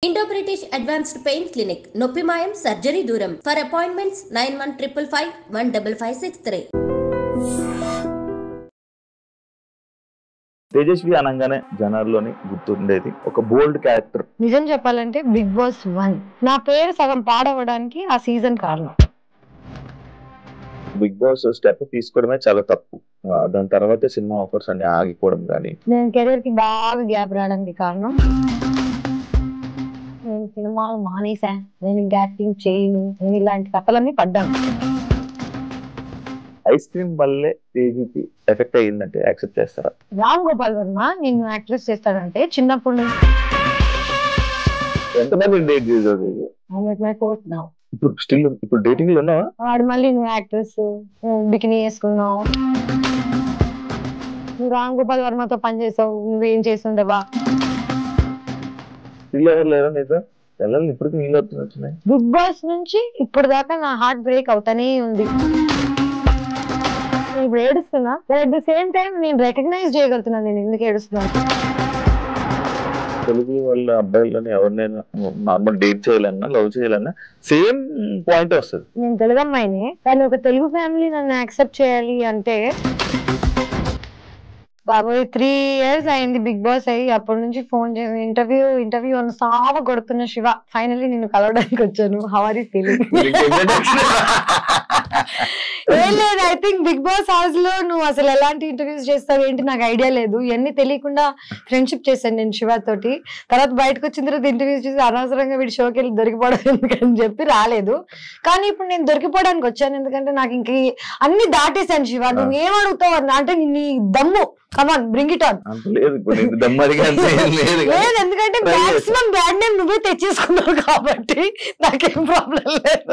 Indo British advanced pain clinic నొప్పి మాయం surgery దూరం. For appointments 9155515563. తేజస్వి అనగానే జనాల్లోని గుర్తుండేది ఒక బోల్డ్ క్యారెక్టర్. నిజం చెప్పాలంటే బిగ్ బాస్ 1 నా పేరు సగం పాడవడానికి ఆ సీజన్ కారణం. బిగ్ బాస్ స్టెప్ తీసుకోవడమే చాలా తప్పు. దాని తర్వాత సినిమా ఆఫర్స్ అన్ని ఆగిపోవడం కానీ నేను కెరీర్ కి బాగా గ్యాప్ రావడానికి కారణం నేను సినిమాలు మానేసా, నేను యాక్టింగ్ చేయను, నేను ఇలాంటి కథలన్నీ పడ్డాను. ఐస్ క్రీమ్ వల్లే తేజీకి ఎఫెక్ట్ అయ్యిందంటే యాక్సెప్ట్ చేస్తారా? రామ్ గోపాల్ వర్మ నేను యాక్ట్రెస్ చేస్తాడంటే చిన్నప్పుడు నుంచి ఎంతమంది డేట్ చేసేది? ఇప్పుడు డేటింగ్ లో ఉన్నావా? వాడు మళ్ళీ నువ్వు యాక్ట్రెస్ బికినీ వేసుకున్నావు, నువ్వు రామ్ గోపాల్ వర్మతో పనిచేసావు, నువ్వేం చేస్తుండవా? ఇప్పటికి నీళ్ళు వస్తున్నాయి. బిగ్ బాస్ నుంచి ఇప్పుడు దాకా నా హార్ట్ బ్రేక్ అవుతానే ఉంది. ఇప్పుడు ఏడుస్తున్నా, అట్ ద సేమ్ టైం నేను రికగ్నైజ్ చేయగలుగుతున్నాను నేను ఎందుకు ఏడుస్తున్నాను. తెలుగు వాళ్ళ అబ్బాయిలని ఎవరినైనా నార్మల్ డేట్ చేయాలన్నా లవ్ చేయాలన్నా సేమ్ పాయింట్ వస్తుంది. నేను తెలుగు అమ్మాయిని, కానీ ఒక తెలుగు ఫ్యామిలీ నన్ను యాక్సెప్ట్ చేయాలి అంటే బాబోయ్ 3 years అయింది బిగ్ బాస్ అయ్యి. అప్పటి నుంచి ఫోన్ చేసి ఇంటర్వ్యూ అని సావ కొడుతున్న శివ, ఫైనల్లీ నిన్ను కలవడానికి వచ్చాను. How are you feeling? ఏం లేదు, I think Bigg Boss house లో నువ్వు అసలు ఎలాంటి ఇంటర్వ్యూస్ చేస్తావు ఏంటి నాకు ఐడియా లేదు. ఇవన్నీ తెలియకుండా ఫ్రెండ్షిప్ చేశాను నేను శివ తోటి. తర్వాత బయటకు వచ్చిన తర్వాత ఇంటర్వ్యూస్ చేసి అనవసరంగా వీడి షోకి వెళ్ళి దొరికిపోవడం ఎందుకని చెప్పి రాలేదు. కానీ ఇప్పుడు నేను దొరికిపోవడానికి వచ్చాను, ఎందుకంటే నాకు ఇంక అన్ని దాటేశాను. శివ నువ్వు ఏం అడుగుతావు అంటే నీ దమ్ము, కమాన్ బ్రింగ్ ఇట్ ఆన్. లేదు, ఎందుకంటే మాక్సిమం బ్యాడ్ నేమ్ నువ్వే తెచ్చేసుకున్నావు కాబట్టి నాకేం ప్రాబ్లం లేదు.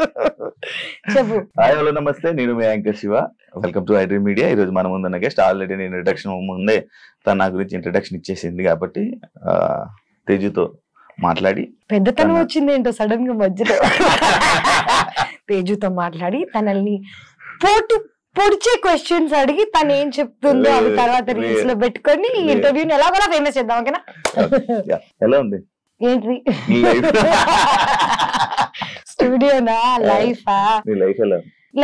చెప్పు. హాయ్ హలో నమస్తే, నేను మీ anchor Shiva. Welcome to iDream media. ఈ రోజు మన ముందున్న గెస్ట్ ఆల్రెడీ నేను ఇంట్రడక్షన్ ముందే తన నా గురించి ఇంట్రడక్షన్ ఇచ్చేసింది కాబట్టి తేజుతో మాట్లాడి పెద్దతనం వచ్చింది ఏంటో సడన్ గా మధ్యలో తేజుతో మాట్లాడి తనల్ని పొడిచే క్వశ్చన్స్ అడిగి తను ఏం చెప్తుందో అవి తర్వాత రీల్స్ లో పెట్టుకొని ఇంటర్వ్యూని ఎలాగోలా ఫేమస్ చేద్దాం. ఓకేనా? ఎలా ఉంది ఏంటి స్టూడియోనా లైఫా?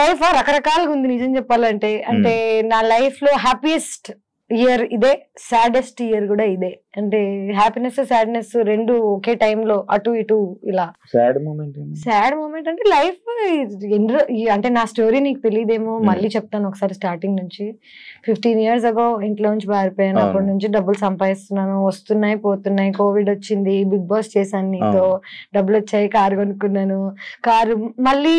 లైఫ్ రకరకాలుగా ఉంది నిజం చెప్పాలంటే. అంటే నా లైఫ్ లో హ్యాపీయెస్ట్ ఇయర్ ఇదే, సాడెస్ట్ ఇయర్ కూడా ఇదే. అంటే హ్యాపీనెస్ సాడ్నెస్ రెండు ఒకే టైంలో అటు ఇటు ఇలా. సాడ్ మూమెంట్ అంటే లైఫ్ అంటే నా స్టోరీ నీకు తెలియదేమో, మళ్ళీ చెప్తాను ఒకసారి స్టార్టింగ్ నుంచి. 15 years ago ఇంట్లో నుంచి పారిపోయాను. అప్పటి నుంచి డబ్బులు సంపాదిస్తున్నాను, వస్తున్నాయి పోతున్నాయి. కోవిడ్ వచ్చింది, బిగ్ బాస్ చేశాను నీతో, డబ్బులు వచ్చాయి, కారు కొనుక్కున్నాను. కారు మళ్ళీ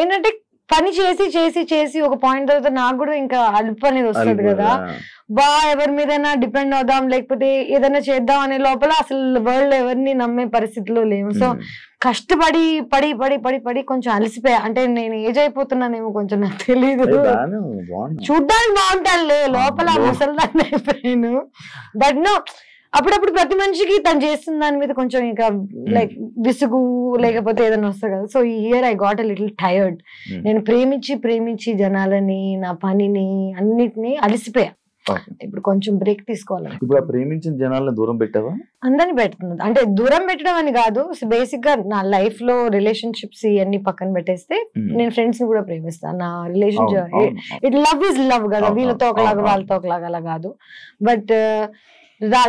ఏంటంటే పని చేసి చేసి చేసి ఒక పాయింట్ తర్వాత నాకు కూడా ఇంకా అలుపు అనేది వస్తుంది కదా. ఎవరి మీదైనా డిపెండ్ అవుదాం లేకపోతే ఏదైనా చేద్దాం అనే లోపల అసలు వరల్డ్ ఎవరిని నమ్మే పరిస్థితిలో లేవు. సో కష్టపడి పడి పడి పడి పడి కొంచెం అలసిపోయా. అంటే నేను ఏజ్ అయిపోతున్నానేమో కొంచెం, నాకు తెలీదు. చూడ్డానికి బాగుంటానులే, లోపల ముసలిదాన్ని అయిపోయాను. బట్ నో, అప్పుడప్పుడు ప్రతి మనిషికి తను చేస్తున్న దాని మీద కొంచెం ఇంకా లైక్ విసుగు లేకపోతే ఏదైనా వస్తుంది కదా. సో ఈ year I got a little tired. నేను ప్రేమించి జనాలని, నా పనిని, అన్నిటినీ అలసిపోయా. ఇప్పుడు కొంచెం బ్రేక్ తీసుకోవాలి. ఇప్పుడు ప్రేమించిన జనాలను దూరం పెట్టావా? అందరినీ పెడుతుంది. అంటే దూరం పెట్టడం అని కాదు, బేసిక్ గా నా లైఫ్ లో రిలేషన్షిప్స్ ఇవన్నీ పక్కన పెట్టేస్తే నేను ఫ్రెండ్స్ ని కూడా ప్రేమిస్తాను. నా relationship it love is love కదా, వీళ్ళతో ఒకలాగా వాళ్ళతో ఒకలాగా అలా కాదు. బట్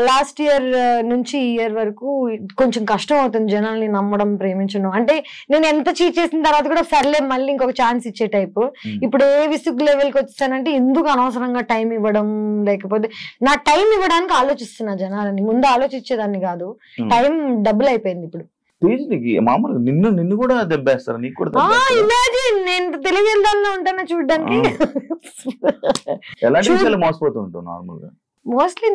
లాస్ట్ ఇయర్ నుంచి ఈ ఇయర్ వరకు కొంచెం కష్టం అవుతుంది జనాల్ని నమ్మడం, ప్రేమించడం. అంటే నేను ఎంత చీట్ చేసిన తర్వాత కూడా సర్లే మళ్ళీ ఇంకొక ఛాన్స్ ఇచ్చే టైపు. ఇప్పుడు ఏ విసుగు లెవెల్కి వచ్చానంటే ఎందుకు అనవసరంగా టైం ఇవ్వడం, లేకపోతే నా టైం ఇవ్వడానికి ఆలోచిస్తున్నా జనాలని. ముందు ఆలోచించేదాన్ని కాదు, టైం డబుల్ అయిపోయింది ఇప్పుడు. మామూలుగా నిన్ను కూడా దెబ్బేస్తారు, నీకు కూడా ఇమాజిన్ నేను తెలియజేద్దాల్లో ఉంటాను చూడడానికి. ఎలాంటి మోసపోతూ ఉంటావు నార్మల్గా? మోస్ట్లీ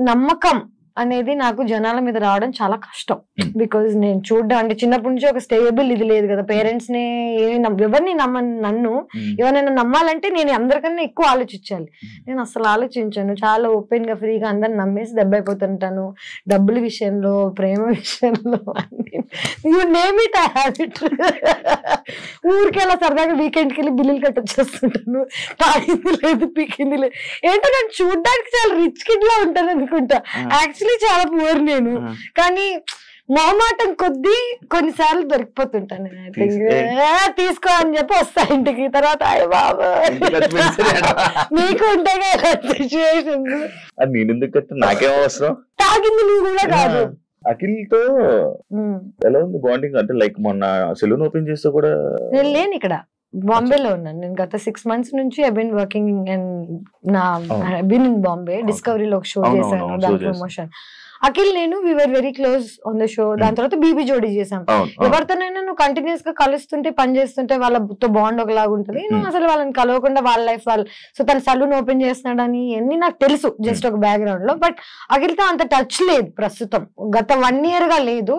నమ్మకం అనేది నాకు జనాల మీద రావడం చాలా కష్టం. బికాజ్ నేను చూడడం అంటే చిన్నప్పటి నుంచి ఒక స్టేబుల్ ఇది లేదు కదా. పేరెంట్స్ ని ఎవరిని నన్ను ఎవరైనా నమ్మాలంటే నేను అందరికన్నా ఎక్కువ ఆలోచించాలి. నేను అసలు ఆలోచించాను, చాలా ఓపెన్ గా ఫ్రీగా అందరిని నమ్మేసి దెబ్బ అయిపోతుంటాను. డబ్బుల విషయంలో, ప్రేమ విషయంలో, నేమ్ ఇట్ ఐ హ్యాబిట్. ఊరికి అలా సరదాగా వీకెండ్కి వెళ్ళి బిల్లులు కట్టొచ్చేస్తుంటాను. తాగింది లేదు, పీకింది లేదు. ఏంటో నేను చూడడానికి చాలా రిచ్ కిడ్ లా ఉంటాను అనుకుంటా. యాక్చువల్లీ చాలా పూర్ నేను. కానీ మొహమాటం కొద్దీ కొన్నిసార్లు దొరికిపోతుంటాను. తీసుకో అని చెప్పి వస్తా ఇంటికి. తర్వాత అయ్య బాబా నీకు ఉంటాయి కదా సిచ్యువేషన్. నేను ఎందుకు కట్ట నాకేం అవసరం, తాగింది నువ్వు కూడా కాదు. అఖిల్తో ఎలా ఉంది బాండింగ్? అంటే లైక్ మొన్న సెలూన్ ఓపెన్ చేస్తే కూడా నేను లేను ఇక్కడ, బాంబేలో ఉన్నాను నేను. గత 6 months నుంచి ఐ బీన్ వర్కింగ్ అండ్ నా ఐ బీన్ ఇన్ బాంబే. డిస్కవరీలో ఒక షో చేశాను, దాని ప్రమోషన్. అఖిల్ నేను we were very close on the show. దాని తర్వాత బీబీ జోడీ చేసాం. ఎవరితోనైనా నువ్వు కంటిన్యూస్ గా కలుస్తుంటే పని చేస్తుంటే వాళ్ళతో బాండ్ ఒకలాగా ఉంటుంది. నువ్వు అసలు వాళ్ళని కలవకుండా వాళ్ళ లైఫ్ వాళ్ళు, సో తన సలూన్ ఓపెన్ చేస్తున్నాడని అన్ని నాకు తెలుసు జస్ట్ ఒక బ్యాక్గ్రౌండ్ లో. బట్ అఖిల్తో అంత టచ్ లేదు ప్రస్తుతం, గత 1 year గా లేదు.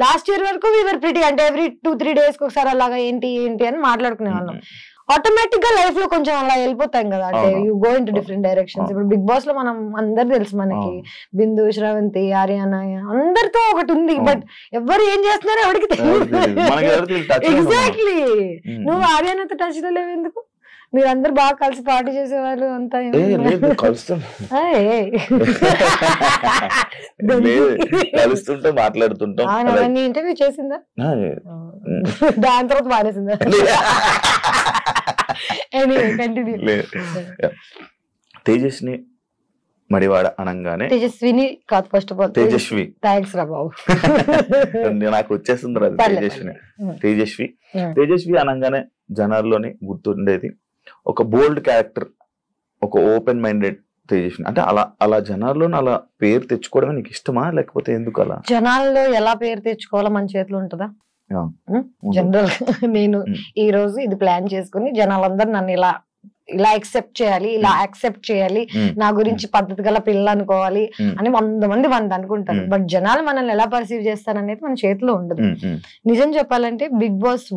లాస్ట్ ఇయర్ వరకు వి వర్ ప్రిటీ, అంటే ఎవ్రీ 2-3 days ఒకసారి అలాగా ఏంటి అని మాట్లాడుకునే వాళ్ళం. ఆటోమేటిక్ గా లైఫ్ లో కొంచెం అలా వెళ్ళిపోతాం కదా, అంటే you go in to different directions. ఇప్పుడు బిగ్ బాస్ లో మనం అందరు తెలుసు మనకి, బిందు, శ్రవంతి, ఆర్యానా అందరితో ఒకటి ఉంది. బట్ ఎవరు ఏం చేస్తున్నారో ఎవరికి తెలియదు. ఎగ్జాక్ట్లీ. నువ్వు ఆర్యానాతో టచ్ లో లేవు ఎందుకు? మీరందరు బాగా కలిసి పార్టీ చేసేవాళ్ళు అంతా. కలుస్తుంటే మాట్లాడుతుంటాం. ఇంటర్వ్యూ చేసిందా? దాని తర్వాత మానేసిందా? తేజస్ని మడివాడ అనగానే తేజస్విని కాదు, first of all Tejaswi. Thanks రా బాబు, నాకు వచ్చేస్తుంది అది. తేజస్వి అనగానే జనాల్లోని గుర్తుండేది ఒక బోల్డ్ క్యారెక్టర్, ఒక ఓపెన్ మైండెడ్ తేజస్వి. అంటే అలా జనాల్లో అలా పేరు తెచ్చుకోవడమే నీకు ఇష్టమా, లేకపోతే ఎందుకు అలా? జనాల్లో ఎలా పేరు తెచ్చుకోవాలో మన చేతిలో ఉంటుందా? జనరల్ నేను ఈ రోజు ఇది ప్లాన్ చేసుకుని జనాలందరూ నన్ను ఇలా యాక్సెప్ట్ చేయాలి, నా గురించి పద్ధతి గల పిల్ల అనుకోవాలి అని 100 మంది అనుకుంటారు. బట్ జనాలు మనల్ని ఎలా పర్సీవ్ చేస్తారనేది మన చేతిలో ఉండదు. నిజం చెప్పాలంటే బిగ్ బాస్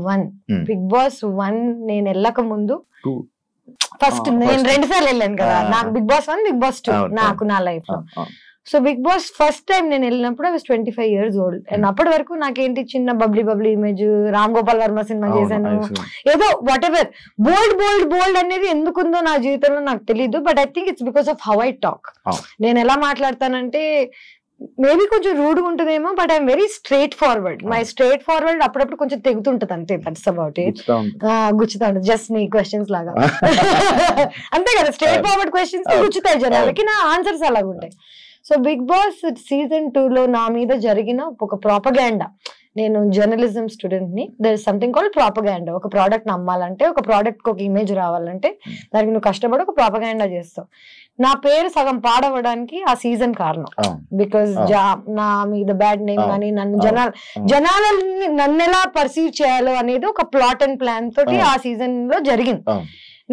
1 నేను వెళ్ళక ముందు, ఫస్ట్ నేను 2 సార్లు వెళ్ళాను కదా. నాకు బిగ్ బాస్ 1, బిగ్ బాస్ 2 నాకు నా లైఫ్ లో. So Bigg Boss first time నేను వెళ్ళినప్పుడు I was 25 years old. And అప్పటి వరకు నాకేంటి చిన్న bubbly image, Ram Gopal Varma cinema చేశాను, ఏదో వాట్ ఎవర్ బోల్డ్ అనేది ఎందుకుందో నా జీవితంలో నాకు తెలీదు. But I think it's because of how I talk. నేను ఎలా మాట్లాడతానంటే మేబీ కొంచెం రూడ్గా ఉంటుందేమో, but I'm very straight forward. My straight forward అప్పుడప్పుడు కొంచెం తెగుతుంటది అంతే. That's about it. గుచ్చుతా ఉంటుంది జస్ట్ నీ క్వశ్చన్స్ లాగా అంతే కదా. స్ట్రైట్ ఫార్వర్డ్ క్వశ్చన్స్ గుచ్చుతాయి జనాలకి, నా ఆన్సర్స్ అలాగ ఉంటాయి. సో బిగ్ బాస్ సీజన్ 2 లో నా మీద జరిగిన ఒక ప్రాపగాండా, నేను జర్నలిజం స్టూడెంట్ ని, there is something called propaganda. ఒక ప్రోడక్ట్ అమ్మాలంటే, ఒక ప్రోడక్ట్ కి ఒక ఇమేజ్ రావాలంటే దానికి నువ్వు కష్టపడి ఒక ప్రాపగాండా చేస్తావు. నా పేరు సగం పాడవడానికి ఆ సీజన్ కారణం. బికాస్ నా మీద బ్యాడ్ నేమ్ కానీ జనాలని నన్ను ఎలా పర్సీవ్ చేయాలో అనేది ఒక ప్లాట్ అండ్ ప్లాన్ తోటి ఆ సీజన్ లో జరిగింది.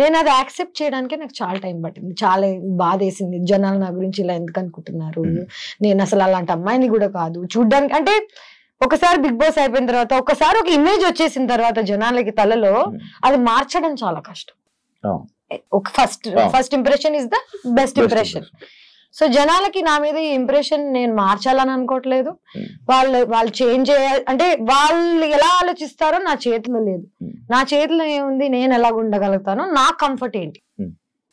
నేను అది యాక్సెప్ట్ చేయడానికి నాకు చాలా టైం పట్టింది, చాలా బాధ వేసింది. జనాలు నా గురించి ఇలా ఎందుకు అనుకుంటున్నారు, నేను అసలు అలాంటి అమ్మాయిని కూడా కాదు చూడ్డానికి. అంటే ఒకసారి బిగ్ బాస్ అయిపోయిన తర్వాత, ఒకసారి ఒక ఇమేజ్ వచ్చేసిన తర్వాత జనాలకి తలలో అది మార్చడం చాలా కష్టం. ఒక first impression is the best impression. So జనాలకి నా మీద ఈ ఇంప్రెషన్ నేను మార్చాలని అనుకోవట్లేదు. వాళ్ళు చేంజ్ చేయాలి అంటే వాళ్ళు ఎలా ఆలోచిస్తారో నా చేతిలో లేదు. నా చేతిలో ఏముంది, నేను ఎలా ఉండగలుగుతానో, నా కంఫర్ట్ ఏంటి.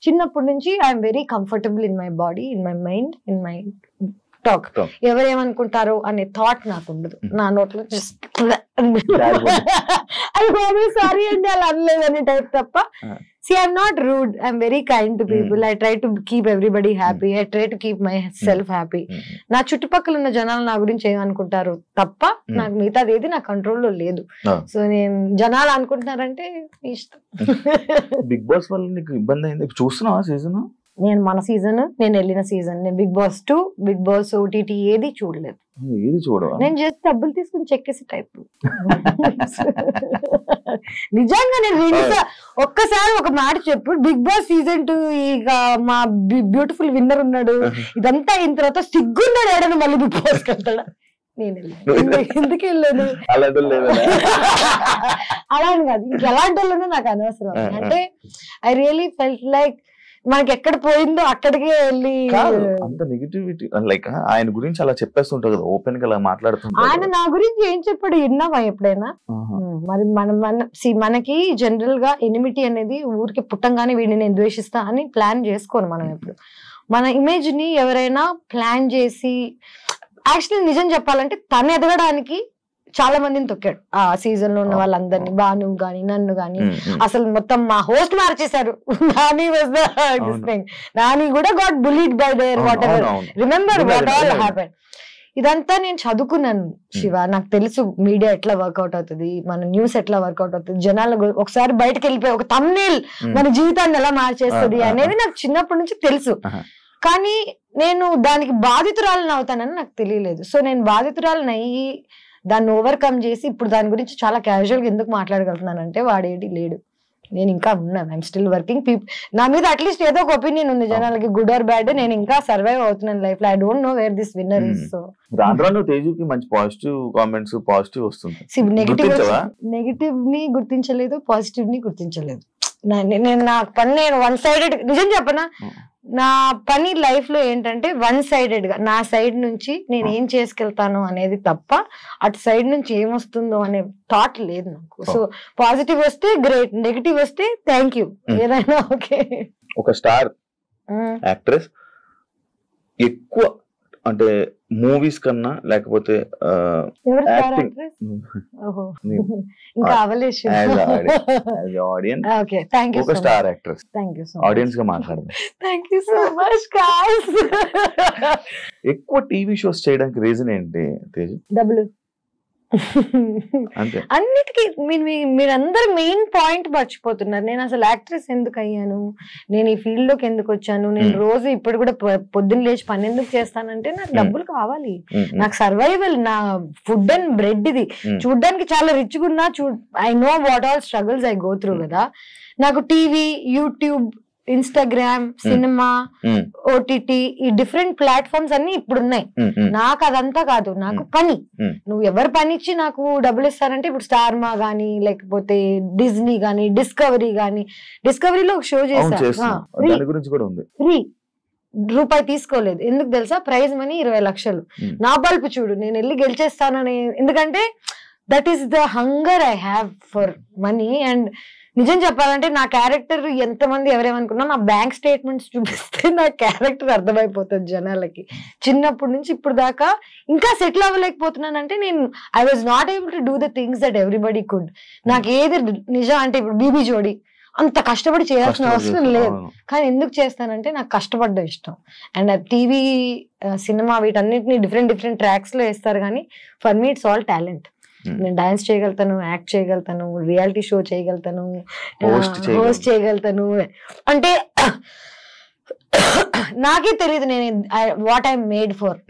చిన్నప్పటి నుంచి I'm very comfortable in my body, in my mind, in my talk. ఎవరేమనుకుంటారో అనే థాట్ నాకు ఉండదు. నా నోట్లో జస్ట్ సారీ అండి అలా అనలేదు అనే టైప్ తప్ప. See, I'm not rude. I'm very kind to people. I try to keep everybody happy. I try to keep myself happy. నా చుట్టుపక్కల ఉన్న జనాలు నా గురించి ఏమనుకుంటారు తప్ప నాకు మిగతాది ఏది నా కంట్రోల్లో లేదు. సో నేను జనాలు అనుకుంటున్నారంటే ఇష్టం. బిగ్ బాస్ వల్ల నీకు ఇబ్బంది అయింది చూస్తున్నావా సీజన్? నేను మన సీజన్, నేను వెళ్ళిన సీజన్, నేను Bigg Boss 2, Bigg Boss OTT ఏది చూడలేదు. ఏది చూడవా? నేను జస్ట్ డబ్బులు తీసుకుని చెక్కేసి టైప్. నిజంగా నేను ఒక్కసారి ఒక మాట చెప్పు, బిగ్ బాస్ సీజన్ 2 ఇక మా బ్యూటిఫుల్ విన్నర్ ఉన్నాడు, ఇదంతా అయిన తర్వాత సిగ్గున్నాడు ఏడను మళ్ళీ బిగ్ బాస్ వెళ్తాడా? నేను ఎందుకు వెళ్ళాను అలా అని కాదు, ఇంకెలాంటి వాళ్ళనో నాకు అనవసరం. అంటే ఐ రియలీ ఫెల్ట్ లైక్ మనకి ఎక్కడ పోయిందో అక్కడికే వెళ్ళి అంత నెగటివిటీ. లైక్ ఆయన గురించి అలా చెప్పేస్తుంటారు కదా, ఓపెన్ గా అలా మాట్లాడుతుంటారు. ఆయన నా గురించి ఏం చెప్పాడు విన్నావా ఎప్పుడైనా? మరి మనకి జనరల్ గా ఎనిమిటీ అనేది ఊరికి పుట్టంగానే వీడిని నేను ద్వేషిస్తా అని ప్లాన్ చేసుకోను మనం. ఎప్పుడు మన ఇమేజ్ ని ఎవరైనా ప్లాన్ చేసి యాక్చువల్లీ నిజం చెప్పాలంటే తను ఎదగడానికి చాలా మందిని తొక్కాడు ఆ సీజన్ లో ఉన్న వాళ్ళందరినీ, భాను గాని నన్ను గాని, అసలు మొత్తం మా హోస్ట్ మార్చేశారు. Nani was the thing. Nani కూడా got bullied by their whatever, remember what all happen. ఇదంతా నేను చదువుకున్నాను శివ, నాకు తెలుసు మీడియా ఎట్లా వర్కౌట్ అవుతుంది, మన న్యూస్ ఎట్లా వర్కౌట్ అవుతుంది, జనాలు ఒకసారి బయటకు వెళ్ళిపోయి ఒక థంబ్నెయిల్ మన జీవితాన్ని ఎలా మార్చేస్తుంది అనేది నాకు చిన్నప్పటి నుంచి తెలుసు. కానీ నేను దానికి బాధితురాలను అవుతానని నాకు తెలియలేదు. సో నేను బాధితురాలను అయ్యి దాన్ని ఓవర్కమ్ చేసి ఇప్పుడు దాని గురించి చాలా క్యాజువల్ గా ఎందుకు మాట్లాడగలుగుతున్నానంటే వాడేటి లేడు, నేను ఇంకా ఉన్నాను. I'm still working. నా మీద అట్లీస్ట్ ఏదో ఒక ఒపీనియన్ ఉంది జనాలకి, గుడ్ ఆర్ బ్యాడ్. నేను ఇంకా సర్వైవ్ అవుతున్నాను లైఫ్ లో. I don't know where this winner is. So తేజుకి మంచి పాజిటివ్ కామెంట్స్, పాజిటివ్ వస్తుంది. నెగిటివ్ ని గుర్తించలేదు, పాజిటివ్ ని గుర్తించలేదు. నేను నా పని నేను వన్ సైడెడ్, నిజం చెప్పనా, నా పని లైఫ్ లో ఏంటంటే వన్ సైడెడ్ గా నా సైడ్ నుంచి నేను ఏం చేసుకెళ్తాను అనేది తప్ప అటు సైడ్ నుంచి ఏమొస్తుందో అనే థాట్ లేదు నాకు. సో పాజిటివ్ వస్తే గ్రేట్, నెగిటివ్ వస్తే థ్యాంక్ యూ, ఏదైనా ఓకే. ఒక స్టార్ యాక్ట్రెస్ ఎక్కువ అంటే మూవీస్ కన్నా లేకపోతే ఇంకా అవలేష్ ఒక స్టార్ యాక్ట్రెస్ ఆడియన్స్ గా మాట్లాడదాం. ఎక్కువ టీవీ షోస్ చేయడానికి రీజన్ ఏంటి తేజు? డబ్బులు. అన్నిటికీ మీరందరూ మెయిన్ పాయింట్ మర్చిపోతున్నారు. నేను అసలు యాక్ట్రెస్ ఎందుకు అయ్యాను, నేను ఈ ఫీల్డ్ లోకి ఎందుకు వచ్చాను, నేను రోజు ఇప్పుడు కూడా పొద్దున్న లేచి పని ఎందుకు చేస్తానంటే నాకు డబ్బులు కావాలి, నాకు సర్వైవల్, నా ఫుడ్ అండ్ బ్రెడ్ ఇది. చూడ్డానికి చాలా రిచ్ గా ఉన్నా, I know what all struggles I go through కదా. నాకు TV, YouTube, Instagram, cinema, OTT, ఈ డిఫరెంట్ ప్లాట్ఫామ్స్ అన్ని ఇప్పుడు ఉన్నాయి. నాకు అదంతా కాదు, నాకు పని. నువ్వు ఎవరు పని ఇచ్చి నాకు డబ్బులు ఇస్తారంటే ఇప్పుడు స్టార్ మా గానీ, లేకపోతే డిజ్నీ గానీ, డిస్కవరీ గానీ. డిస్కవరీలో ఒక షో చేశా, ఫ్రీ, రూపాయి తీసుకోలేదు. ఎందుకు తెలుసా? ప్రైజ్ మనీ 20 లక్షలు. నా బల్పు చూడు, నేను వెళ్ళి గెలిచేస్తానని. ఎందుకంటే that is the hunger I have for money. And నిజం చెప్పాలంటే నా క్యారెక్టర్ ఎంతమంది ఎవరేమనుకున్నా, నా బ్యాంక్ స్టేట్మెంట్స్ చూపిస్తే నా క్యారెక్టర్ అర్థమైపోతుంది జనాలకి. చిన్నప్పటి నుంచి ఇప్పుడు దాకా ఇంకా సెటిల్ అవ్వలేకపోతున్నానంటే నేను I was not able to do the things that everybody could. నాకు ఏది నిజం అంటే ఇప్పుడు బీబీ జోడి అంత కష్టపడి చేయాల్సిన అవసరం లేదు, కానీ ఎందుకు చేస్తానంటే నాకు కష్టపడ్డం ఇష్టం. అండ్ టీవీ, సినిమా వీటన్నిటిని డిఫరెంట్ ట్రాక్స్ లో వేస్తారు, కానీ for me it's all talent. నేను డాన్స్ చేయగలుగుతాను, యాక్ట్ చేయగలుగుతాను, రియాలిటీ షో చేయగలుగుతాను, హోస్ట్ చేయగలుగుతాను. అంటే నాకే తెలియదు నేను వాట్ ఐ మేడ్ ఫర్.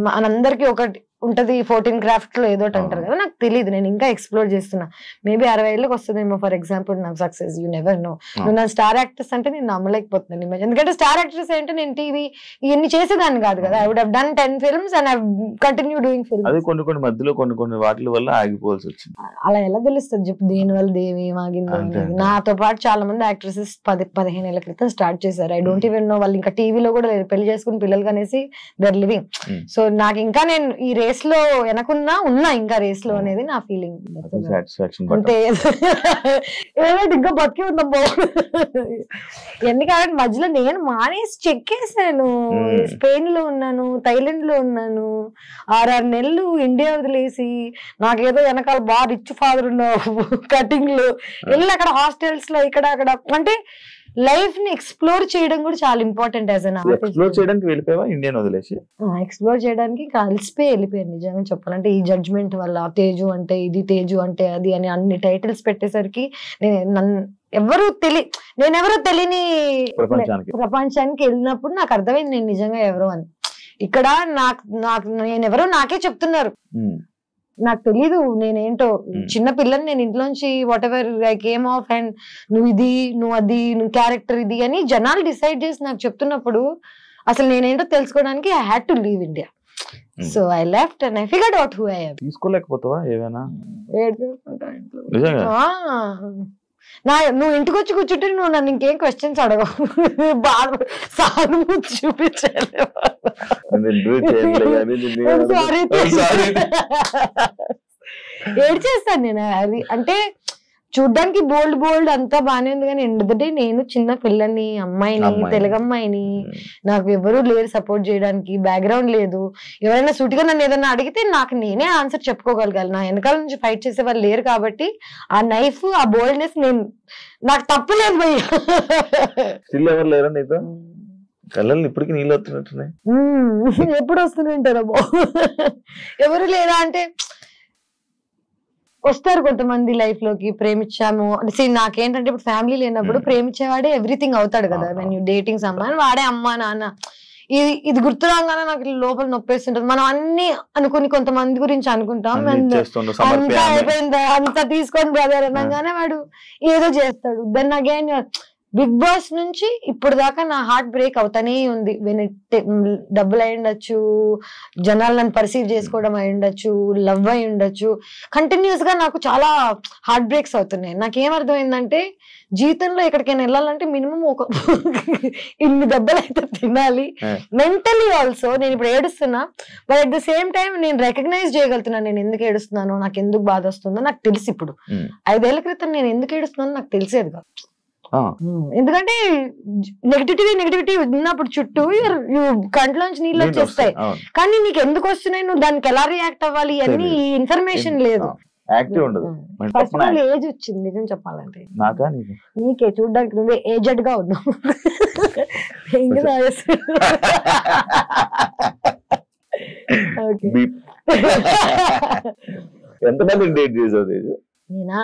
మనందరికి ఒకటి ఉంటది 14 క్రాఫ్ట్ లో ఏదోటి అంటారు కదా, నాకు తెలియదు. నేను ఇంకా ఎక్స్ప్లోర్ చేస్తున్నా. మేబీ 60 ఏళ్ళకి వస్తుందేమో ఫర్ ఎగ్జాంపుల్ నా సక్సెస్. You never know. నువ్వు నా స్టార్ యాక్ట్రెస్ అంటే నేను నమ్మలేకపోతున్నాను ఇమేజ్. ఎందుకంటే స్టార్ యాక్ట్రెస్ అంటే నేను టీవీ ఇవన్నీ చేసేదాన్ని కాదు కదా. I would have done 10 films and I've continued doing films. అది కొన్ని మధ్యలో కొన్ని వాటి వల్ల ఆగిపోవాల్సి వచ్చింది. అలా ఎలా తెలుస్తుంది చెప్పు? దేని వల్ల దేవి మాగిందో. నాతో పాటు చాలా మంది యాక్ట్రెసెస్ 10-15 ఏళ్ల క్రితం స్టార్ట్ చేశారు. ఐ డోంట్ ఈవెన్ నో వాళ్ళు ఇంకా టీవీలో కూడా పెళ్లి చేసుకుని పిల్లలు కనేసి దర్ లివింగ్. సో నాకు ఇంకా నేను ఈ రేస్ లో వెనకున్నా ఉన్నా, ఇంకా రేస్ లో అనేది నా ఫీలింగ్. అంతే, ఇంకా బతికి ఉందా ఎందుకంటే మధ్యలో నేను మానేసి చెక్కేసాను. స్పెయిన్ లో ఉన్నాను, థైలాండ్ లో ఉన్నాను, 6 నెలలు ఇండియా వదిలేసి, నాకేదో వెనకాల బాగా రిచ్ ఫాదర్ ఉన్నావు, కటింగ్ లో వెళ్ళి అక్కడ హాస్టల్స్ లో ఇక్కడ అక్కడ. అంటే లైఫ్ ని ఎక్స్ప్లోర్ చేయడం కూడా చాలా important. As an artist explore చేయడానికి వెళ్ళిపోయావా ఇండియన్ వదిలేసి? ఎక్స్ప్లోర్ చేయడానికి కలిసిపోయి వెళ్ళిపోయాను నిజంగా చెప్పాలంటే. ఈ జడ్జ్మెంట్ వల్ల తేజు అంటే ఇది, తేజు అంటే అది అని అన్ని టైటిల్స్ పెట్టేసరికి నేనెవరో తెలియని ప్రపంచానికి వెళ్ళినప్పుడు నాకు అర్థమైంది నేను నిజంగా ఎవరో అని. ఇక్కడ నేనెవరో నాకే చెప్తున్నారు, నాకు తెలీదు నేనేంటో. చిన్న పిల్లని నేను ఇంట్లోంచి what ever I came of and నువ్వు ఇది, నువ్వు అది, నువ్వు క్యారెక్టర్ ఇది అని జనాలు డిసైడ్ చేసి నాకు చెప్తున్నప్పుడు అసలు నేనేంటో తెలుసుకోవడానికి I had to leave India. So I left and I figured out who I am. తీసుకోలేకపోతావా ఏమైనా? నువ్వు ఇంటికి వచ్చి కూర్చుంటే నువ్వు నన్ను ఇంకేం క్వశ్చన్స్ అడగవు, బాగా సానుభూతి చూపించాలి. ఏడ్చేస్తాను నేను. అది అంటే చూడ్డానికి బోల్డ్ అంతా బానే ఉంది కానీ ఎందుకంటే నేను చిన్న పిల్లని అమ్మాయిని, తెలుగు అమ్మాయిని, నాకు ఎవరు లేరు సపోర్ట్ చేయడానికి, బ్యాక్గ్రౌండ్ లేదు. ఎవరైనా సూటిగా నన్ను ఏదైనా అడిగితే నాకు నేనే ఆన్సర్ చెప్పుకోగలగాలి. నా వెనకాల నుంచి ఫైట్ చేసే వాళ్ళు లేరు కాబట్టి ఆ నైఫ్, ఆ బోల్డ్నెస్ నాకు తప్పలేదు భయ్యా. కళ్ళని ఇప్పటికి నీళ్ళు వస్తున్నట్టున్నాయి. ఎప్పుడు వస్తుంటారా ఎవరు లేదా అంటే వస్తారు కొంతమంది లైఫ్ లోకి. ప్రేమించాము నాకేంటంటే ఇప్పుడు ఫ్యామిలీ లేనప్పుడు ప్రేమించేవాడే ఎవ్రీథింగ్ అవుతాడు కదా. వెన్ యూ డేటింగ్ సమ్మన్ వాడే అమ్మా నాన్న. ఇది గుర్తు రాగానే నాకు లోపల నొప్పేస్తుంటది. మనం అన్ని అనుకుని కొంతమంది గురించి అనుకుంటాం, అంతా అయిపోయిందా అంతా తీసుకొని బ్రదర్ అనగానే వాడు ఏదో చేస్తాడు. దెన్ అగైన్ బిగ్ బాస్ నుంచి ఇప్పుడు దాకా నా హార్ట్ బ్రేక్ అవుతానే ఉంది. డబ్బులు అయి ఉండొచ్చు, జనాలు నన్ను పర్సీవ్ చేసుకోవడం అయి ఉండొచ్చు, లవ్ అయి ఉండొచ్చు. కంటిన్యూస్ గా నాకు చాలా హార్ట్ బ్రేక్స్ అవుతున్నాయి. నాకేమర్థమైందంటే జీవితంలో ఎక్కడికైనా వెళ్ళాలంటే మినిమం ఒక ఇన్ని దెబ్బలు అయితే తినాలి. మెంటలీ ఆల్సో నేను ఇప్పుడు ఏడుస్తున్నా, but at the same time నేను రికగ్నైజ్ చేయగలుగుతున్నాను నేను ఎందుకు ఏడుస్తున్నానో, నాకు ఎందుకు బాధ వస్తుందో నాకు తెలుసు. ఇప్పుడు 5 ఏళ్ల క్రితం నేను ఎందుకు ఏడుస్తున్నానో నాకు తెలిసేది కాదు. ఎందుకంటే నెగిటివిటీ ఉన్నప్పుడు చుట్టూ కంట్లోంచి నీళ్ళు వచ్చేస్తాయి, కానీ నీకు ఎందుకు వస్తున్నాయి, నువ్వు దానికి ఎలా రియాక్ట్ అవ్వాలి అన్ని ఇన్ఫర్మేషన్ లేదు. ఫస్ట్ ఆఫ్ ఆల్ ఏజ్ వచ్చింది నిజం చెప్పాలంటే. నీకే చూడ్డానికి నువ్వే ఏజెడ్ గా ఉన్నావు. నేనా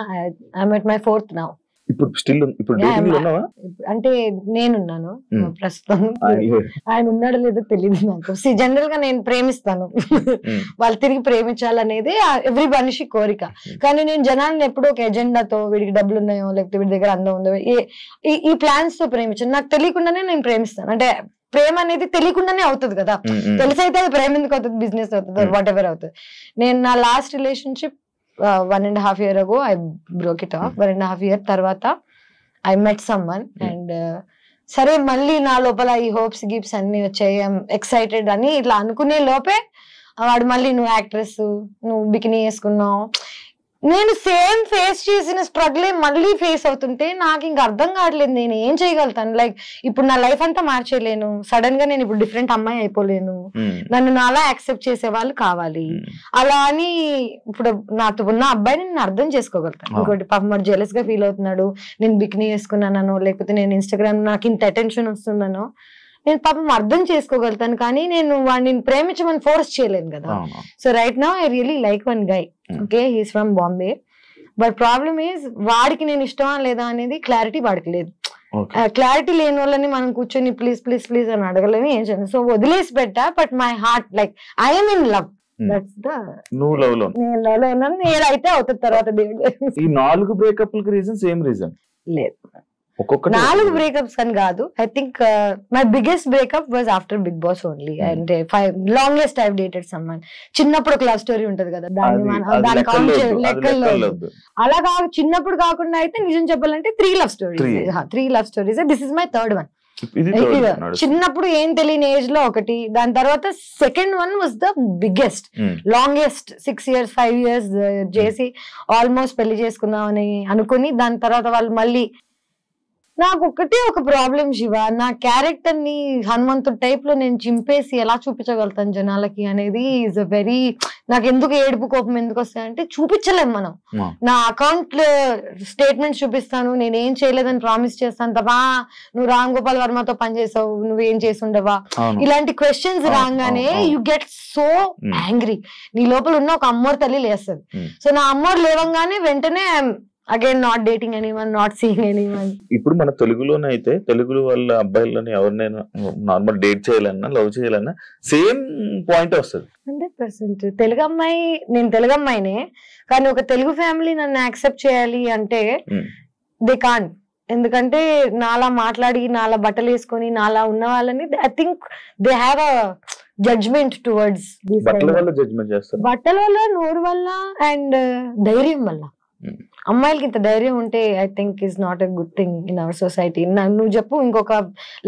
I'm at my 4th now. అంటే నేనున్నాను ప్రస్తుతం. ఆయన ఉన్నాడో లేదో తెలియదు నాకు. జనరల్ గా నేను ప్రేమిస్తాను, వాళ్ళు తిరిగి ప్రేమించాలనేది ఎవ్రీ మనిషి కోరిక. కానీ నేను జనాలను ఎప్పుడూ ఒక ఎజెండాతో వీడికి డబ్బులు ఉన్నాయో లేకపోతే వీడి దగ్గర అందం ఉందో ఈ ప్లాన్స్ తో ప్రేమించాను. నాకు తెలియకుండానే నేను ప్రేమిస్తాను. అంటే ప్రేమ అనేది తెలియకుండానే అవుతుంది కదా, తెలిసైతే అది ప్రేమ ఎందుకు అవుతుంది, బిజినెస్ అవుతుంది, వాట్ ఎవర్ అవుతుంది. నేను నా last relationship 1.5 year ago I broke it off. 1.5 year తర్వాత I met someone and సరే మళ్ళీ నా లోపల ఈ హోప్స్ గిప్స్ అన్ని వచ్చాయి, ఎక్సైటెడ్ అని ఇట్లా అనుకునే లోపే వాడు మళ్ళీ నువ్వు యాక్ట్రెస్, నువ్వు బికినీ వేసుకున్నావు. నేను సేమ్ ఫేస్ చేసిన స్ట్రగులే మళ్ళీ ఫేస్ అవుతుంటే నాకు ఇంక అర్థం కావట్లేదు నేను ఏం చేయగలుగుతాను. లైక్ ఇప్పుడు నా లైఫ్ అంతా మార్చేయలేను, సడన్ గా నేను ఇప్పుడు డిఫరెంట్ అమ్మాయి అయిపోలేను, నన్ను నాలా యాక్సెప్ట్ చేసే వాళ్ళు కావాలి. అలా అని ఇప్పుడు నాతో ఉన్న అబ్బాయిని నేను అర్థం చేసుకోగలుగుతాను. ఇంకోటి పాపం మరి జెలస్ గా ఫీల్ అవుతున్నాడు, నేను బికినీ వేసుకున్నానో లేకపోతే నేను ఇన్స్టాగ్రామ్ నాకు ఇంత అటెన్షన్ వస్తుందనో నేను పాపం అర్థం చేసుకోగలుగుతాను. కానీ నేను వాడిని ప్రేమించమని ఫోర్స్ చేయలేను కదా. So right now I really like one guy. Okay, he's from Bombay, but problem is వాడికి నేను ఇష్టమా లేదా అనేది క్లారిటీ వాడికి లేదు. క్లారిటీ లేని వాళ్ళని మనం కూర్చొని ప్లీజ్ ప్లీజ్ ప్లీజ్ అని అడగలేము, ఏం చేయాలి. సో వదిలేసి పెట్టా. But my heart like I'm in love. నేను లవ్ లో ఉన్నాను, నేనైతే అవుతుంది తర్వాత దేవుడు. ఈ 4 బ్రేకప్ రీజన్ సేమ్ రీజన్ లేదు, 4 బ్రేకప్స్ అని కాదు. I think my biggest breakup was after Bigg Boss only. అంటే లాంగెస్ట్ ఐ డేటెడ్ సమ్మన్. చిన్నప్పుడు ఒక లవ్ స్టోరీ ఉంటది కదా, దాని కౌంట్ లెక్కల్లో అలా కాదు. చిన్నప్పుడు కాకుండా అయితే నిజం చెప్పాలంటే 3 love stories. This is my 3rd one. చిన్నప్పుడు ఏం తెలియని ఏజ్ లో ఒకటి, దాని తర్వాత second one was the biggest, longest 6 years 5 years చేసి ఆల్మోస్ట్ పెళ్లి చేసుకుందాం అని అనుకుని దాని తర్వాత వాళ్ళు మళ్ళీ. నాకు ఒకటే ఒక ప్రాబ్లం శివ, నా క్యారెక్టర్ ని హనుమంతుడు టైప్ లో నేను చింపేసి ఎలా చూపించగలుగుతాను జనాలకి అనేది ఈజ్ అ వెరీ. నాకు ఎందుకు ఏడుపు కోపం ఎందుకు వస్తాయంటే చూపించలేము మనం. నా అకౌంట్ స్టేట్మెంట్స్ చూపిస్తాను, నేనేం చేయలేదని ప్రామిస్ చేస్తాను తప్ప నువ్వు రామ్ గోపాల్ వర్మతో పనిచేసావు, నువ్వేం చేసి ఉండవా, ఇలాంటి క్వశ్చన్స్ రాగానే యు గెట్ సో యాంగ్రీ. నీ లోపల ఉన్న ఒక అమ్మోరు తల్లి లేస్తుంది. సో నా అమ్మోరు లేవంగానే వెంటనే again not dating anyone, not seeing anyone. ఇప్పుడు మన తెలుగులోనే అయితే తెలుగు వాళ్ళ అబ్బాయిలని ఎవరినైనా నార్మల్ డేట్ చేయాలన్నా లవ్ చేయాలన్నా సేమ్ పాయింట్ వస్తుంది 100%. తెలుగు అమ్మాయి, నేను తెలుగు అమ్మాయినే కానీ ఒక తెలుగు ఫ్యామిలీ నన్ను యాక్సెప్ట్ చేయాలి అంటే దే కాంట్. ఎందుకంటే నాలా మాట్లాడి నాలా బట్టలు వేసుకొని నాలా ఉన్న వాళ్ళని I think they have a judgement towards. బట్టల వల్ల, నోరు వల్ల అండ్ ధైర్యం వల్ల. అమ్మాయిలకి ఇంత ధైర్యం ఉంటే I think is not a good thing in our society. నువ్వు చెప్పు ఇంకొక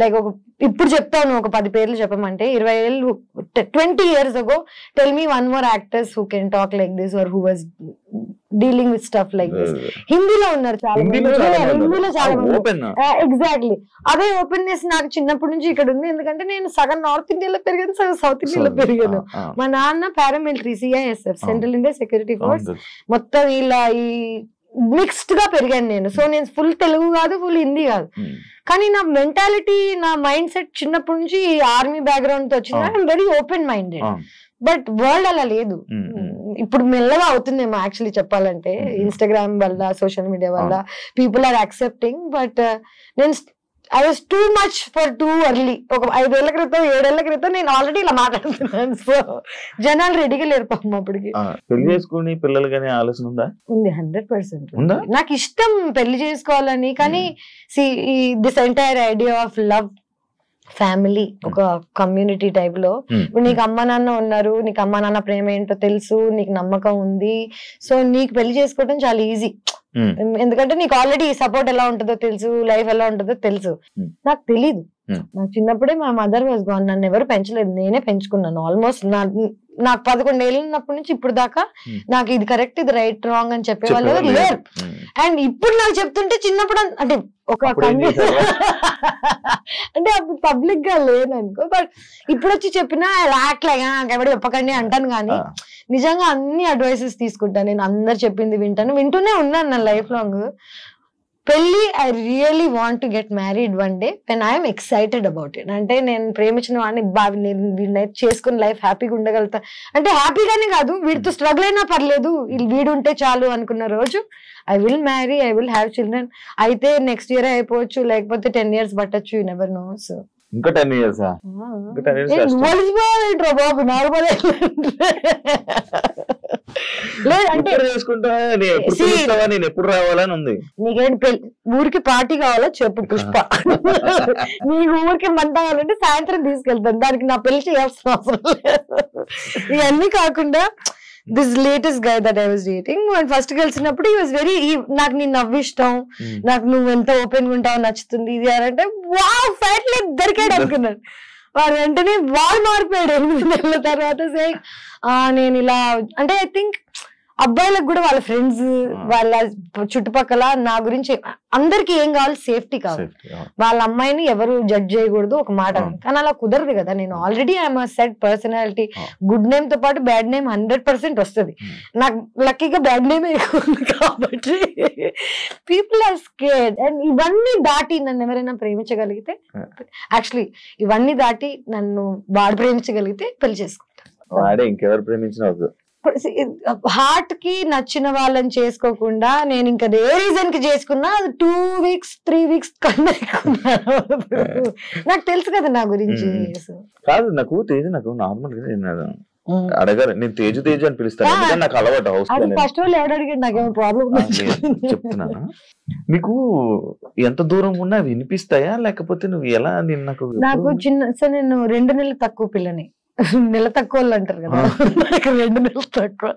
లైక్ ఒక ఇప్పుడు చెప్తాను ఒక 10 పేర్లు చెప్పమంటే 20 ఏళ్ళు 20 years ago tell me 1 more actress who can talk like this or who was dealing with stuff like this. హిందీలో ఉన్నారు చాలా మంది, హిందీలో చాలా మంది. ఎగ్జాక్ట్లీ అదే ఓపెన్నెస్ నాకు చిన్నప్పటి నుంచి ఇక్కడ ఉంది. ఎందుకంటే నేను సగం నార్త్ ఇండియాలో పెరిగాను, సగం సౌత్ ఇండియాలో పెరిగాను. మా నాన్న paramilitary, CISF, central India security force, మొత్తం ఇలా ఈ మిక్స్డ్ గా పెరిగాను నేను. సో నేను ఫుల్ తెలుగు కాదు, ఫుల్ హిందీ కాదు. కానీ నా మెంటాలిటీ, నా మైండ్ సెట్ చిన్నప్పటి నుంచి ఆర్మీ బ్యాక్గ్రౌండ్ తో వచ్చింది. I'm very open minded. But world అలా లేదు. ఇప్పుడు మెల్లగా అవుతుందేమో యాక్చువల్లీ చెప్పాలంటే, ఇన్స్టాగ్రామ్ వల్ల, సోషల్ మీడియా వల్ల పీపుల్ ఆర్ యాక్సెప్టింగ్. బట్ నేను I was too much for too early. ఒక 5 ఏళ్ల క్రితం, 7 ఏళ్ల క్రితం నేను ఆల్రెడీ ఇలా మాట్లాడుతున్నాను. సో జనాలు రెడీగా లేరు పాపం అప్పటికి. పెళ్లి చేసుకుని పిల్లలు కానీ ఆలోచన ఉందా? ఉంది, 100%. నాకు ఇష్టం పెళ్లి చేసుకోవాలని. కానీ this entire idea of love, family, ఒక కమ్యూనిటీ టైప్ లో, ఇప్పుడు నీకు అమ్మ నాన్న ఉన్నారు, నీకు అమ్మ నాన్న ప్రేమ ఏంటో తెలుసు, నీకు నమ్మకం ఉంది, సో నీకు పెళ్లి చేసుకోవడం చాలా ఈజీ. ఎందుకంటే నీకు ఆల్రెడీ సపోర్ట్ ఎలా ఉంటుందో తెలుసు, లైఫ్ ఎలా ఉంటుందో తెలుసు. నాకు తెలీదు. నాకు చిన్నప్పుడే మా మదర్ వాజ్ గాన్. నన్ను ఎవరు పెంచలేదు, నేనే పెంచుకున్నాను. ఆల్మోస్ట్ నాకు 11 ఏళ్ళు ఉన్నప్పటి నుంచి ఇప్పుడు దాకా నాకు ఇది కరెక్ట్, ఇది రైట్, రాంగ్ అని చెప్పేవాళ్ళు లేరు. అండ్ ఇప్పుడు నాకు చెప్తుంటే చిన్నప్పుడు అంటే ఒక అంటే అప్పుడు పబ్లిక్ గా లేననుకో, బట్ ఇప్పుడు వచ్చి చెప్పినా యాక్ట్లాగా ఎవరు చెప్పకండి అంటాను. కానీ నిజంగా అన్ని అడ్వైసెస్ తీసుకుంటాను నేను, అందరు చెప్పింది వింటూనే ఉన్నాను నా లైఫ్ లాంగ్. పెళ్లి, I really want to get married one day when I'm excited about it. అంటే నేను ప్రేమించిన వాడిని వీడిని చేసుకుని లైఫ్ హ్యాపీగా ఉండగలుగుతా. అంటే హ్యాపీగానే కాదు, వీడితో స్ట్రగుల్ అయినా పర్లేదు, వీడు ఉంటే చాలు అనుకున్న రోజు I will marry, I will have children. అయితే నెక్స్ట్ ఇయర్ అయిపోవచ్చు, లేకపోతే 10 years పట్టచ్చు, యూ నెవర్ నో. సో ఇంకా 10 years బాబు నార్మల్ లేదంటే నేను ఎప్పుడు రావాలని ఉంది. నీకేంటి ఊరికి పార్టీ కావాలో చెప్పు పుష్ప. నీకు ఊరికి మంట కావాలంటే సాయంత్రం తీసుకెళ్తాను, దానికి నా పెళ్లి చేయాల్సిన అవసరం లేదు. ఇవన్నీ కాకుండా this latest guy that I was dating, first కలిసినప్పుడు ఈ వాజ్ వెరీ, నాకు నీ నవ్వు ఇష్టం, నాకు నువ్వు ఎంత ఓపెన్ గా ఉంటావు, నచ్చుతుంది ఇది అని అంటే, వావ్ ఫ్యాట్ లేదు దొరికాడు అనుకున్నాను. వాడు వెంటనే వాళ్ళు మారిపోయాడు 8 నెలల తర్వాత. నేను ఇలా అంటే ఐ థింక్ అబ్బాయిలకు కూడా వాళ్ళ ఫ్రెండ్స్, వాళ్ళ చుట్టుపక్కల నా గురించి అందరికి ఏం కావాలి, సేఫ్టీ కావాలి. వాళ్ళ అమ్మాయిని ఎవరు జడ్జ్ చేయకూడదు ఒక మాట. కానీ అలా కుదరదు కదా. నేను already I'm set personality, good name తో పాటు బ్యాడ్ నేమ్ 100% వస్తుంది. నాకు లక్కీగా బ్యాడ్ నేమ్ ఎక్కువ ఉంది కాబట్టి పీపుల్ ఆర్ స్కేర్డ్. అండ్ ఇవన్నీ దాటి నన్ను ఎవరైనా ప్రేమించగలిగితే, యాక్చువల్లీ ఇవన్నీ దాటి నన్ను వాడు ప్రేమించగలిగితే పెళ్లి చేసుకుంటాను. వాడే ఇంకెవరు ప్రేమించిన హార్ట్ కి నచ్చిన వాళ్ళని చేసుకోకుండా నేను ఇంకా ఏ రీజన్ కి చేసుకున్నా అది 2 weeks 3 weeks కన్నా నాకు తెలుసు కదా నా గురించి. కాదు నాకు తేజ, నాకు నార్మల్ గా అడగారు, నేను తేజు తేజు అని పిలుస్తాను, నాకు అలవాటు. ఫస్ట్ వాళ్ళు ఎవరు అడిగాడు, నాకేమో ప్రాబ్లం చెప్తున్నాను. నీకు ఎంత దూరం ఉన్నా వినిపిస్తాయా, లేకపోతే నువ్వు ఎలా? నాకు చిన్న నేను 2 నెలలు తక్కువ పిల్లని, నెల తక్కువ వాళ్ళు అంటారు కదా, 2 నెలలు తక్కువ,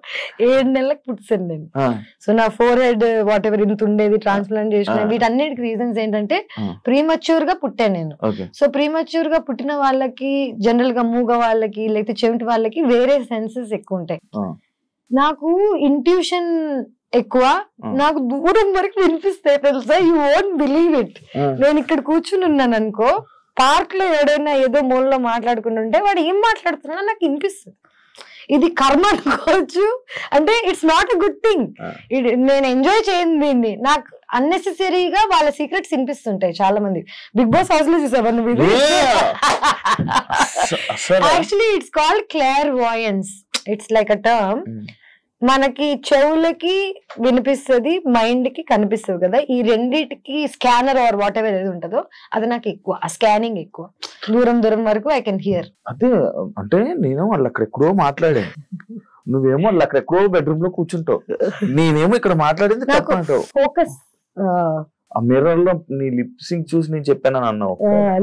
7 నెలలకు పుట్టాను నేను. సో నా ఫోర్హెడ్ వాట్ ఎవర్ ఇంత ఉండేది, ట్రాన్స్ప్లాంట్ చేసిన, వీటన్నిటికి రీజన్స్ ఏంటంటే ప్రీమచ్యూర్ గా పుట్టాను నేను. సో ప్రీమచ్యూర్ గా పుట్టిన వాళ్ళకి, జనరల్ గా మూగ వాళ్ళకి, లేకపోతే చెవిటి వాళ్ళకి వేరే సెన్సెస్ ఎక్కువ ఉంటాయి. నాకు ఇంట్యూషన్ ఎక్కువ, నాకు దూరం వరకు వినిపిస్తాయి తెలుసా. You won't believe it. నేను ఇక్కడ కూర్చుని ఉన్నాను అనుకో, పార్క్ లో ఎవడైనా ఏదో మూలలో మాట్లాడుకుంటుంటే వాడు ఏం మాట్లాడుతున్నా నాకు వినిపిస్తుంది. ఇది కర్మ అనుకోవచ్చు, అంటే it's not a good thing. నేను ఎంజాయ్ చేయను దీన్ని. నాకు అన్నెసెసరీగా వాళ్ళ సీక్రెట్స్ వినిపిస్తుంటాయి. చాలా మంది బిగ్ బాస్ హౌస్ లో చూసావా నువ్వు? Actually it's called clairvoyance. It's like a term. మనకి చెవులకి వినిపిస్తుంది, మైండ్ కి కనిపిస్తుంది కదా. ఈ రెండిటికి స్కానర్ ఆర్ వాట్ ఎవర్ ఏది ఉంటుందో అది నాకు ఎక్కువ, ఆ స్కానింగ్ ఎక్కువ. దూరం దూరం వరకు ఐ కెన్ హియర్. అదే అంటే నేను వాళ్ళు అక్కడెక్కడో మాట్లాడాను, నువ్వేమో వాళ్ళు అక్కడెక్కడో బెడ్రూమ్ లో కూర్చుంటావు, నేనేమో ఇక్కడ మాట్లాడింది ఫోకస్. ఆ మిర్రర్ లో నీ లిప్ సింక్ చూసి నేను చెప్పాను అన్నావు.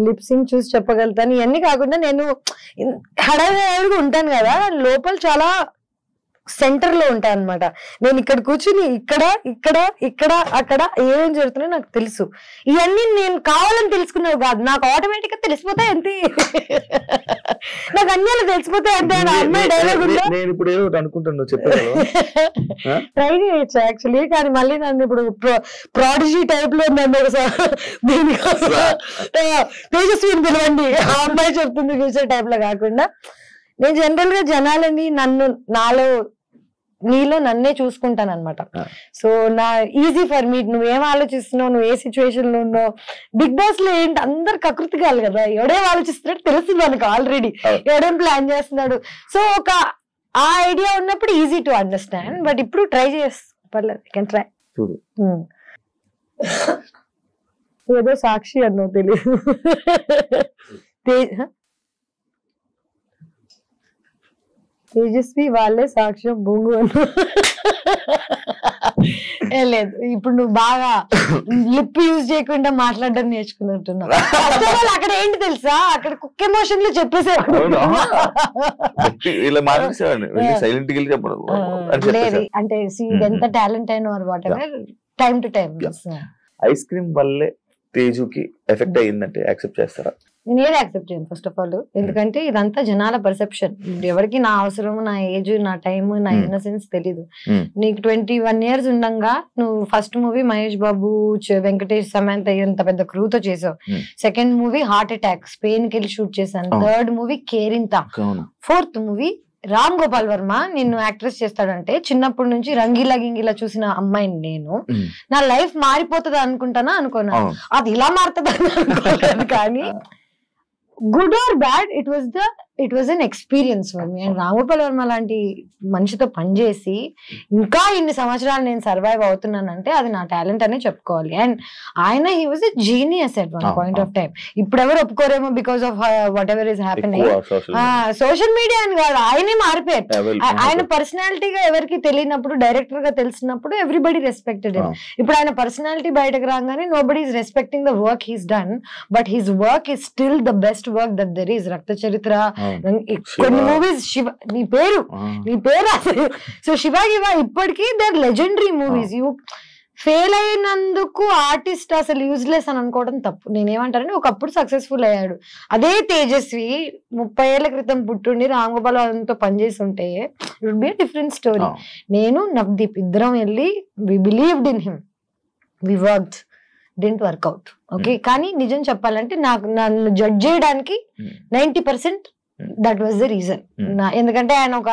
లిప్ సింక్ చూసి చెప్పగలుగుతాను. ఇవన్నీ కాకుండా నేను హడావిడిగా ఉంటాను కదా, లోపల చాలా సెంటర్ లో ఉంటా అనమాట. నేను ఇక్కడ కూర్చుని ఇక్కడ ఇక్కడ ఇక్కడ అక్కడ ఏమేం జరుగుతున్నాయో నాకు తెలుసు. ఇవన్నీ నేను కావాలని తెలుసుకున్నావు కాదు, నాకు ఆటోమేటిక్ గా తెలిసిపోతాయి అంతే. నాకు అన్ని అలా తెలిసిపోతాయి అంతే. అమ్మాయి డైలాగ్ ట్రై చేయొచ్చు యాక్చువల్లీ, కానీ మళ్ళీ నన్ను ఇప్పుడు ప్రాడిజీ టైప్ లో నన్ను తేజస్విని పిలవండి ఆ అమ్మాయి చెప్తుంది ఫ్యూచర్ టైప్ లో కాకుండా, నేను జనరల్ గా జనాలని నీలో నన్నే చూసుకుంటాను అనమాట. సో నా ఈజీ ఫర్ మీ, నువ్వేం ఆలోచిస్తున్నావు, నువ్వు ఏ సిచ్యువేషన్ లో ఉన్నావు. బిగ్ బాస్ లో ఏంటి అందరు కకృతి కాదు కదా, ఎవడేం ఆలోచిస్తున్నాడు తెలుస్తుంది మనకు ఆల్రెడీ, ఎవడేం ప్లాన్ చేస్తున్నాడు. సో ఒక ఆ ఐడియా ఉన్నప్పుడు ఈజీ టు అండర్స్టాండ్. బట్ ఇప్పుడు ట్రై పర్లేదు, కెన్ ట్రై. ఏదో సాక్షి అన్నావు తెలియదు. తేజస్వి వాళ్ళే సాక్ష్యం బొంగు అన్నా. లేదు, ఇప్పుడు నువ్వు బాగా లిప్ యూజ్ చేయకుండా మాట్లాడడం నేర్చుకున్నట్టున్నావు. అక్కడ ఏంటి తెలుసా, అక్కడ కుక్ ఎమోషన్ లో చెప్పేసాడు. లేదు అంటే ఎంత టాలెంట్ అయినా what ever, time to time. Ice cream వల్లే తేజుకి ఎఫెక్ట్ అయ్యిందంటే యాక్సెప్ట్ చేస్తారా? నేను ఏది యాక్సెప్ట్ చేయను ఫస్ట్ ఆఫ్ ఆల్. ఎందుకంటే ఇదంతా జనాల పర్సెప్షన్. ఎవరికి నా అవసరం, నా ఏజ్, నా టైం, నా ఇన్నసెన్స్ తెలీదు. నీకు 21 years ఉండగా నువ్వు ఫస్ట్ మూవీ మహేష్ బాబు, వెంకటేష్, సమంత ఎంత పెద్ద క్రూతో చేసావు. Second movie heart attack, Spain కి వెళ్ళి షూట్ చేశాను. Third movie Kerintha. Fourth movie Ram Gopal Varma నిన్ను యాక్ట్రెస్ చేస్తాడంటే చిన్నప్పటి నుంచి రంగీలా గింగిలా చూసిన అమ్మాయిని నేను, నా లైఫ్ మారిపోతుంది అనుకుంటానా అనుకున్నా. అది ఇలా మారుతుంది అనుకోలేదు. కానీ good or bad, it was an experience for me. And Ram Gopal Varma లాంటి మనిషితో పనిచేసి ఇంకా ఇన్ని సంవత్సరాలు నేను సర్వైవ్ అవుతున్నానంటే అది నా టాలెంట్ అనే చెప్పుకోవాలి. అండ్ ఆయన he was a genius at one point of time. ఇప్పుడు ఎవరు ఒప్పుకోరేమో because of whatever is happening. Social media అని కాదు, ఆయనే మారిపోయారు. ఆయన పర్సనాలిటీగా ఎవరికి తెలియనప్పుడు, డైరెక్టర్ గా తెలిసినప్పుడు ఎవ్రీబడి రెస్పెక్టెడ్. ఇప్పుడు ఆయన పర్సనాలిటీ బయటకు రాగానే nobody is respecting the work he's done, but his work is still the best work that there is. రక్త చరిత్ర, కొన్ని మూవీస్, శివ నీ పేరు అసలు. సో శివ ఇప్పటికీ their legendary movies. You fail అయినందుకు ఆర్టిస్ట్ అసలు యూజ్లెస్ అని అనుకోవడం తప్పు. నేనేమంటానంటే ఒకప్పుడు సక్సెస్ఫుల్ అయ్యాడు. అదే తేజస్వి 30 ఏళ్ల క్రితం పుట్టుండి రామ్ గోపాల్ వర్మతో పనిచేసి ఉంటే it would be a different story. నేను నవదీప్ ఇద్దరం వెళ్ళి we believed in him, we worked, didn't work out. Okay, కానీ నిజం చెప్పాలంటే నన్ను జడ్జ్ చేయడానికి 90% దట్ వాజ్ ద రీజన్. ఎందుకంటే ఆయన ఒక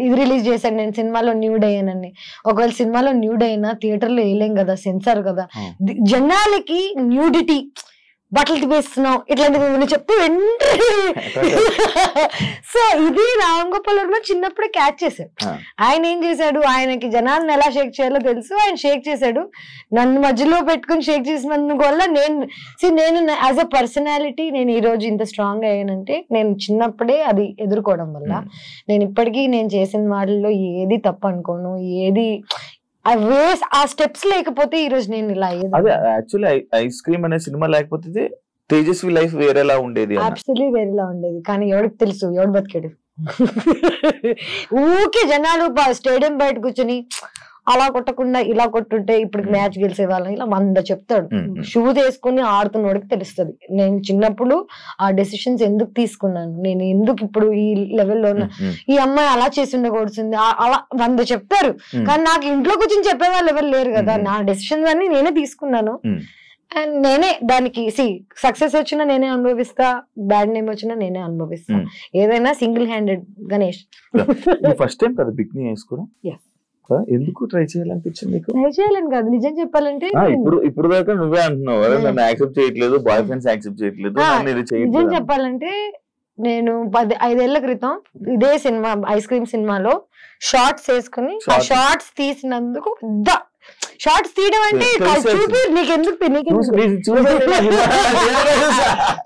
ఇది రిలీజ్ చేశాడు, నేను సినిమాలో న్యూడ్ అయ్యానని. ఒకవేళ సినిమాలో న్యూడ్ అయినా థియేటర్లో వేయలేం కదా, సెన్సార్ కదా. జనాలకి న్యూడిటీ, బట్టలు తిప్పేస్తున్నావు ఇట్లాంటివి చెప్తే వెంటనే. సో ఇది రామ్ గోపాల్ వర్మ చిన్నప్పుడే క్యాచ్ చేశాడు. ఆయన ఏం చేశాడు, ఆయనకి జనాలను ఎలా షేక్ చేయాలో తెలుసు, ఆయన షేక్ చేశాడు. నన్ను మధ్యలో పెట్టుకుని షేక్ చేసినందుకు వల్ల నేను యాజ్ అ పర్సనాలిటీ నేను ఈ రోజు ఇంత స్ట్రాంగ్ అయ్యానంటే నేను చిన్నప్పుడే అది ఎదుర్కోవడం వల్ల. నేను ఇప్పటికీ నేను చేసిన వాటిల్లో ఏది తప్పు అనుకోను, ఏది ఆ స్టెప్స్ లేకపోతే ఈ రోజు నేను ఇలా అయ్యేది. అదే యాక్చువల్లీ ఐస్ క్రీమ్ అనే సినిమా లేకపోతే తేజస్వి లైఫ్ వేరేలా ఉండేది, అబ్సల్యూట్లీ వేరేలా ఉండేది. కానీ ఎవరికి తెలుసు, ఎవడు బతికాడు. ఊకే జనాలు స్టేడియం బయట కూర్చొని అలా కొట్టకుండా ఇలా కొట్టుంటే ఇప్పుడు మ్యాచ్ గెలిచే వాళ్ళని ఇలా 100 చెప్తాడు. షూ వేసుకుని ఆడుతున్నోడికి తెలుస్తుంది నేను చిన్నప్పుడు ఆ డెసిషన్స్ ఎందుకు తీసుకున్నాను, నేను ఎందుకు ఇప్పుడు ఈ లెవెల్లో ఉన్నా, ఈ అమ్మాయి అలా చేసి ఉండకూడుతుంది, అలా 100 చెప్తారు. కానీ నాకు ఇంట్లో కూర్చొని చెప్పేవాళ్ళు ఎవరు లేరు కదా. నా డెసిషన్స్ అన్ని నేనే తీసుకున్నాను. అండ్ నేనే దానికి సక్సెస్ వచ్చినా నేనే అనుభవిస్తా, బ్యాడ్ నేమ్ వచ్చినా నేనే అనుభవిస్తా. ఏదైనా single handed. Ganesh first time కదా బిగ్ని వేసుకోవడం, ఎందుకు ట్రై చేయాలనిపించింది? ట్రై చేయాలని కాదు, నిజం చెప్పాలంటే ఇప్పుడు దాకా నువ్వే అంటున్నావు నన్ను యాక్సెప్ట్ చేయట్లేదు, బాయ్ ఫ్రెండ్స్ యాక్సెప్ట్ చేయట్లేదు. నిజం చెప్పాలంటే నేను 5 ఏళ్ల క్రితం ఇదే సినిమా ఐస్ క్రీమ్ సినిమాలో షార్ట్స్ వేసుకుని ఆ షార్ట్స్ తీసినందుకు షార్ట్స్ తీయడం అంటే చూపి నీకెందుకు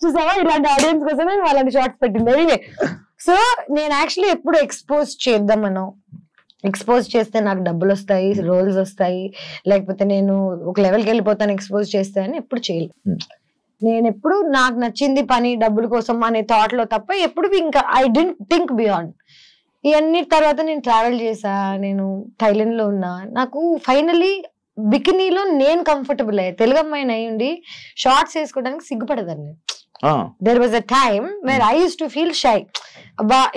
చూసావా ఇలాంటి ఆడియన్స్ కోసమే వాళ్ళని షార్ట్స్ పెట్టింది. సో నేను యాక్చువల్లీ ఎప్పుడు ఎక్స్పోజ్ చేద్దామను, ఎక్స్పోజ్ చేస్తే నాకు డబ్బులు వస్తాయి, రోల్స్ వస్తాయి, లేకపోతే నేను ఒక లెవెల్కి వెళ్ళిపోతాను ఎక్స్పోజ్ చేస్తే అని ఎప్పుడు చేయలేదు. నేను ఎప్పుడు నాకు నచ్చింది పని డబ్బుల కోసం అనే థాట్ లో తప్ప ఎప్పుడు ఇంకా ఐ డెంట్ థింక్ బియాండ్. ఇవన్నీ తర్వాత నేను ట్రావెల్ చేసా, నేను థైలాండ్ లో ఉన్నా. నాకు ఫైనలీ బికినీలో నేను కంఫర్టబుల్ అయ్యా. తెలుగు అమ్మాయిని అయి ఉండి షార్ట్స్ వేసుకోవడానికి సిగ్గుపడదాన్ని. There was a time where I use to feel shy.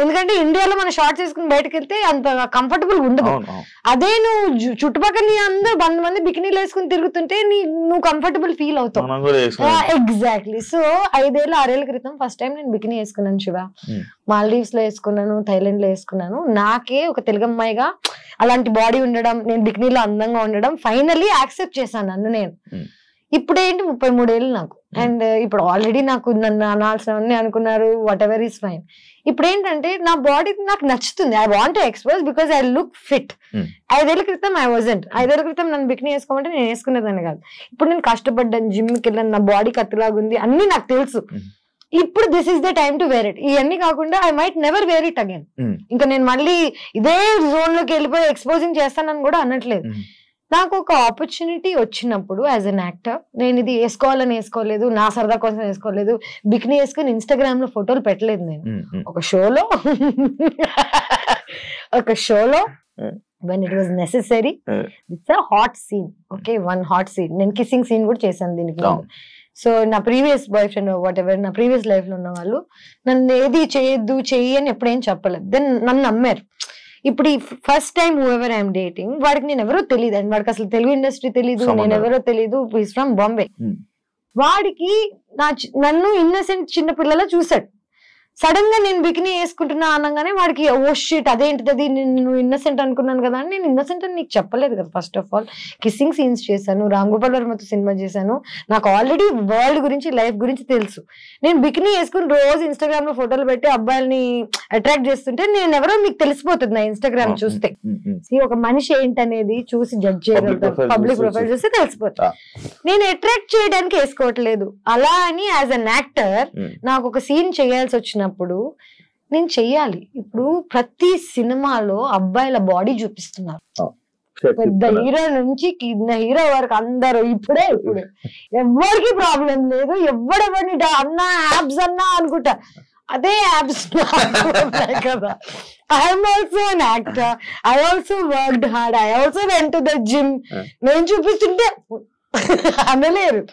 ఎందుకంటే ఇండియాలో మన షార్ట్స్ వేసుకుని బయటకు వెళ్తే అంత కంఫర్టబుల్ ఉండదు. అదే నువ్వు చుట్టుపక్కల నీ అందరు 100 మంది బికినీలు వేసుకుని తిరుగుతుంటే నువ్వు కంఫర్టబుల్ ఫీల్ అవుతావు. ఎగ్జాక్ట్లీ. సో 5-6 ఏళ్ల క్రితం ఫస్ట్ టైం నేను బికినీ వేసుకున్నాను శివ. మాల్దీవ్స్ లో వేసుకున్నాను, థైలాండ్ లో వేసుకున్నాను. నాకే ఒక తెలుగు అమ్మాయిగా అలాంటి బాడీ ఉండడం, నేను బికినీలో అందంగా ఉండడం ఫైనల్లీ యాక్సెప్ట్ చేశాను నన్ను నేను. ఇప్పుడేంటి 33 ఏళ్ళు నాకు. అండ్ ఇప్పుడు ఆల్రెడీ నాకు నన్ను అనాల్సినవన్నీ అనుకున్నారు, వాట్ ఎవర్ ఈస్ ఫైన్. ఇప్పుడు ఏంటంటే నా బాడీ నాకు నచ్చుతుంది. I want to expose because I look fit. 5 ఏళ్ల క్రితం ఐ వాజంట్. 5 ఏళ్ల క్రితం నన్ను బికినీ వేసుకోమంటే నేను వేసుకునేదాన్ని కాదు. ఇప్పుడు నేను కష్టపడ్డాను, జిమ్కి వెళ్ళాను, నా బాడీ కత్తిలాగుంది, అన్ని నాకు తెలుసు. ఇప్పుడు this is the time to wear it. ఇవన్నీ కాకుండా I might never wear it again. ఇంకా నేను మళ్ళీ ఇదే జోన్ లోకి వెళ్ళిపోయి ఎక్స్పోజింగ్ చేస్తానని కూడా అనట్లేదు. నాకు ఒక ఆపర్చునిటీ వచ్చినప్పుడు యాజ్ అన్ యాక్టర్, నేను ఇది వేసుకోవాలని వేసుకోలేదు, నా సరదా కోసం వేసుకోలేదు, బికినీ వేసుకుని ఇన్స్టాగ్రామ్ లో ఫోటోలు పెట్టలేదు. నేను ఒక షోలో when it was necessary, it's a hot scene, okay, one hot scene. నేను కిస్సింగ్ సీన్ కూడా చేశాను దీనికి. సో నా previous boy friend what ever, నా ప్రీవియస్ లైఫ్ లో ఉన్న వాళ్ళు నన్ను ఏది చేయొద్దు చెయ్యి అని ఎప్పుడేం చెప్పలేదు. దెన్ నన్ను నమ్మారు. ఇప్పుడు ఈ first time who ever I'm dating, వాడికి నేను ఎవరో తెలియదు అండి, వాడికి అసలు తెలుగు ఇండస్ట్రీ తెలీదు, నేను ఎవరో తెలీదు, ఈస్ ఫ్రమ్ బాంబే. వాడికి నన్ను ఇన్నసెంట్ చిన్న పిల్లలా చూసాడు. సడన్ గా నేను బికినీ వేసుకుంటున్నా అనగానే వాడికి ఓ షిట్ అదేంటిది, నేను ఇన్నసెంట్ అనుకున్నాను కదా అని. నేను ఇన్నసెంట్ అని నీకు చెప్పలేదు కదా. First of all kissing scenes చేశాను, రామ్ గోపాల్ వర్మతో సినిమా చేశాను, నాకు ఆల్రెడీ వరల్డ్ గురించి లైఫ్ గురించి తెలుసు. నేను బికినీ వేసుకుని రోజు ఇన్స్టాగ్రామ్ లో ఫోటోలు పెట్టి అబ్బాయిల్ని అట్రాక్ట్ చేస్తుంటే నేను ఎవరో మీకు తెలిసిపోతుంది నా ఇన్స్టాగ్రామ్ చూస్తే. ఒక మనిషి ఏంటనేది చూసి జడ్జ్ చేయగలుగుతారు, పబ్లిక్ ప్రొఫైల్ చూస్తే తెలిసిపోతుంది. నేను అట్రాక్ట్ చేయడానికి వేసుకోవట్లేదు. అలా అని యాజ్ అన్ యాక్టర్ నాకు ఒక సీన్ చేయాల్సి వచ్చినప్పుడు నేను చెయ్యాలి. ఇప్పుడు ప్రతి సినిమాలో అబ్బాయిల బాడీ చూపిస్తున్నారు, పెద్ద హీరో నుంచి కింద హీరో వరకు అందరూ. ఇప్పుడు ఎవరికి ప్రాబ్లం లేదు, ఎవడెవరిని అన్నా యాబ్స్ అన్నా అనుకుంటా, అదే యాబ్స్ కదా. I'm also an actor, I also worked hard, I also went to the gym. నేను చూపిస్తుంటే అనలేరు.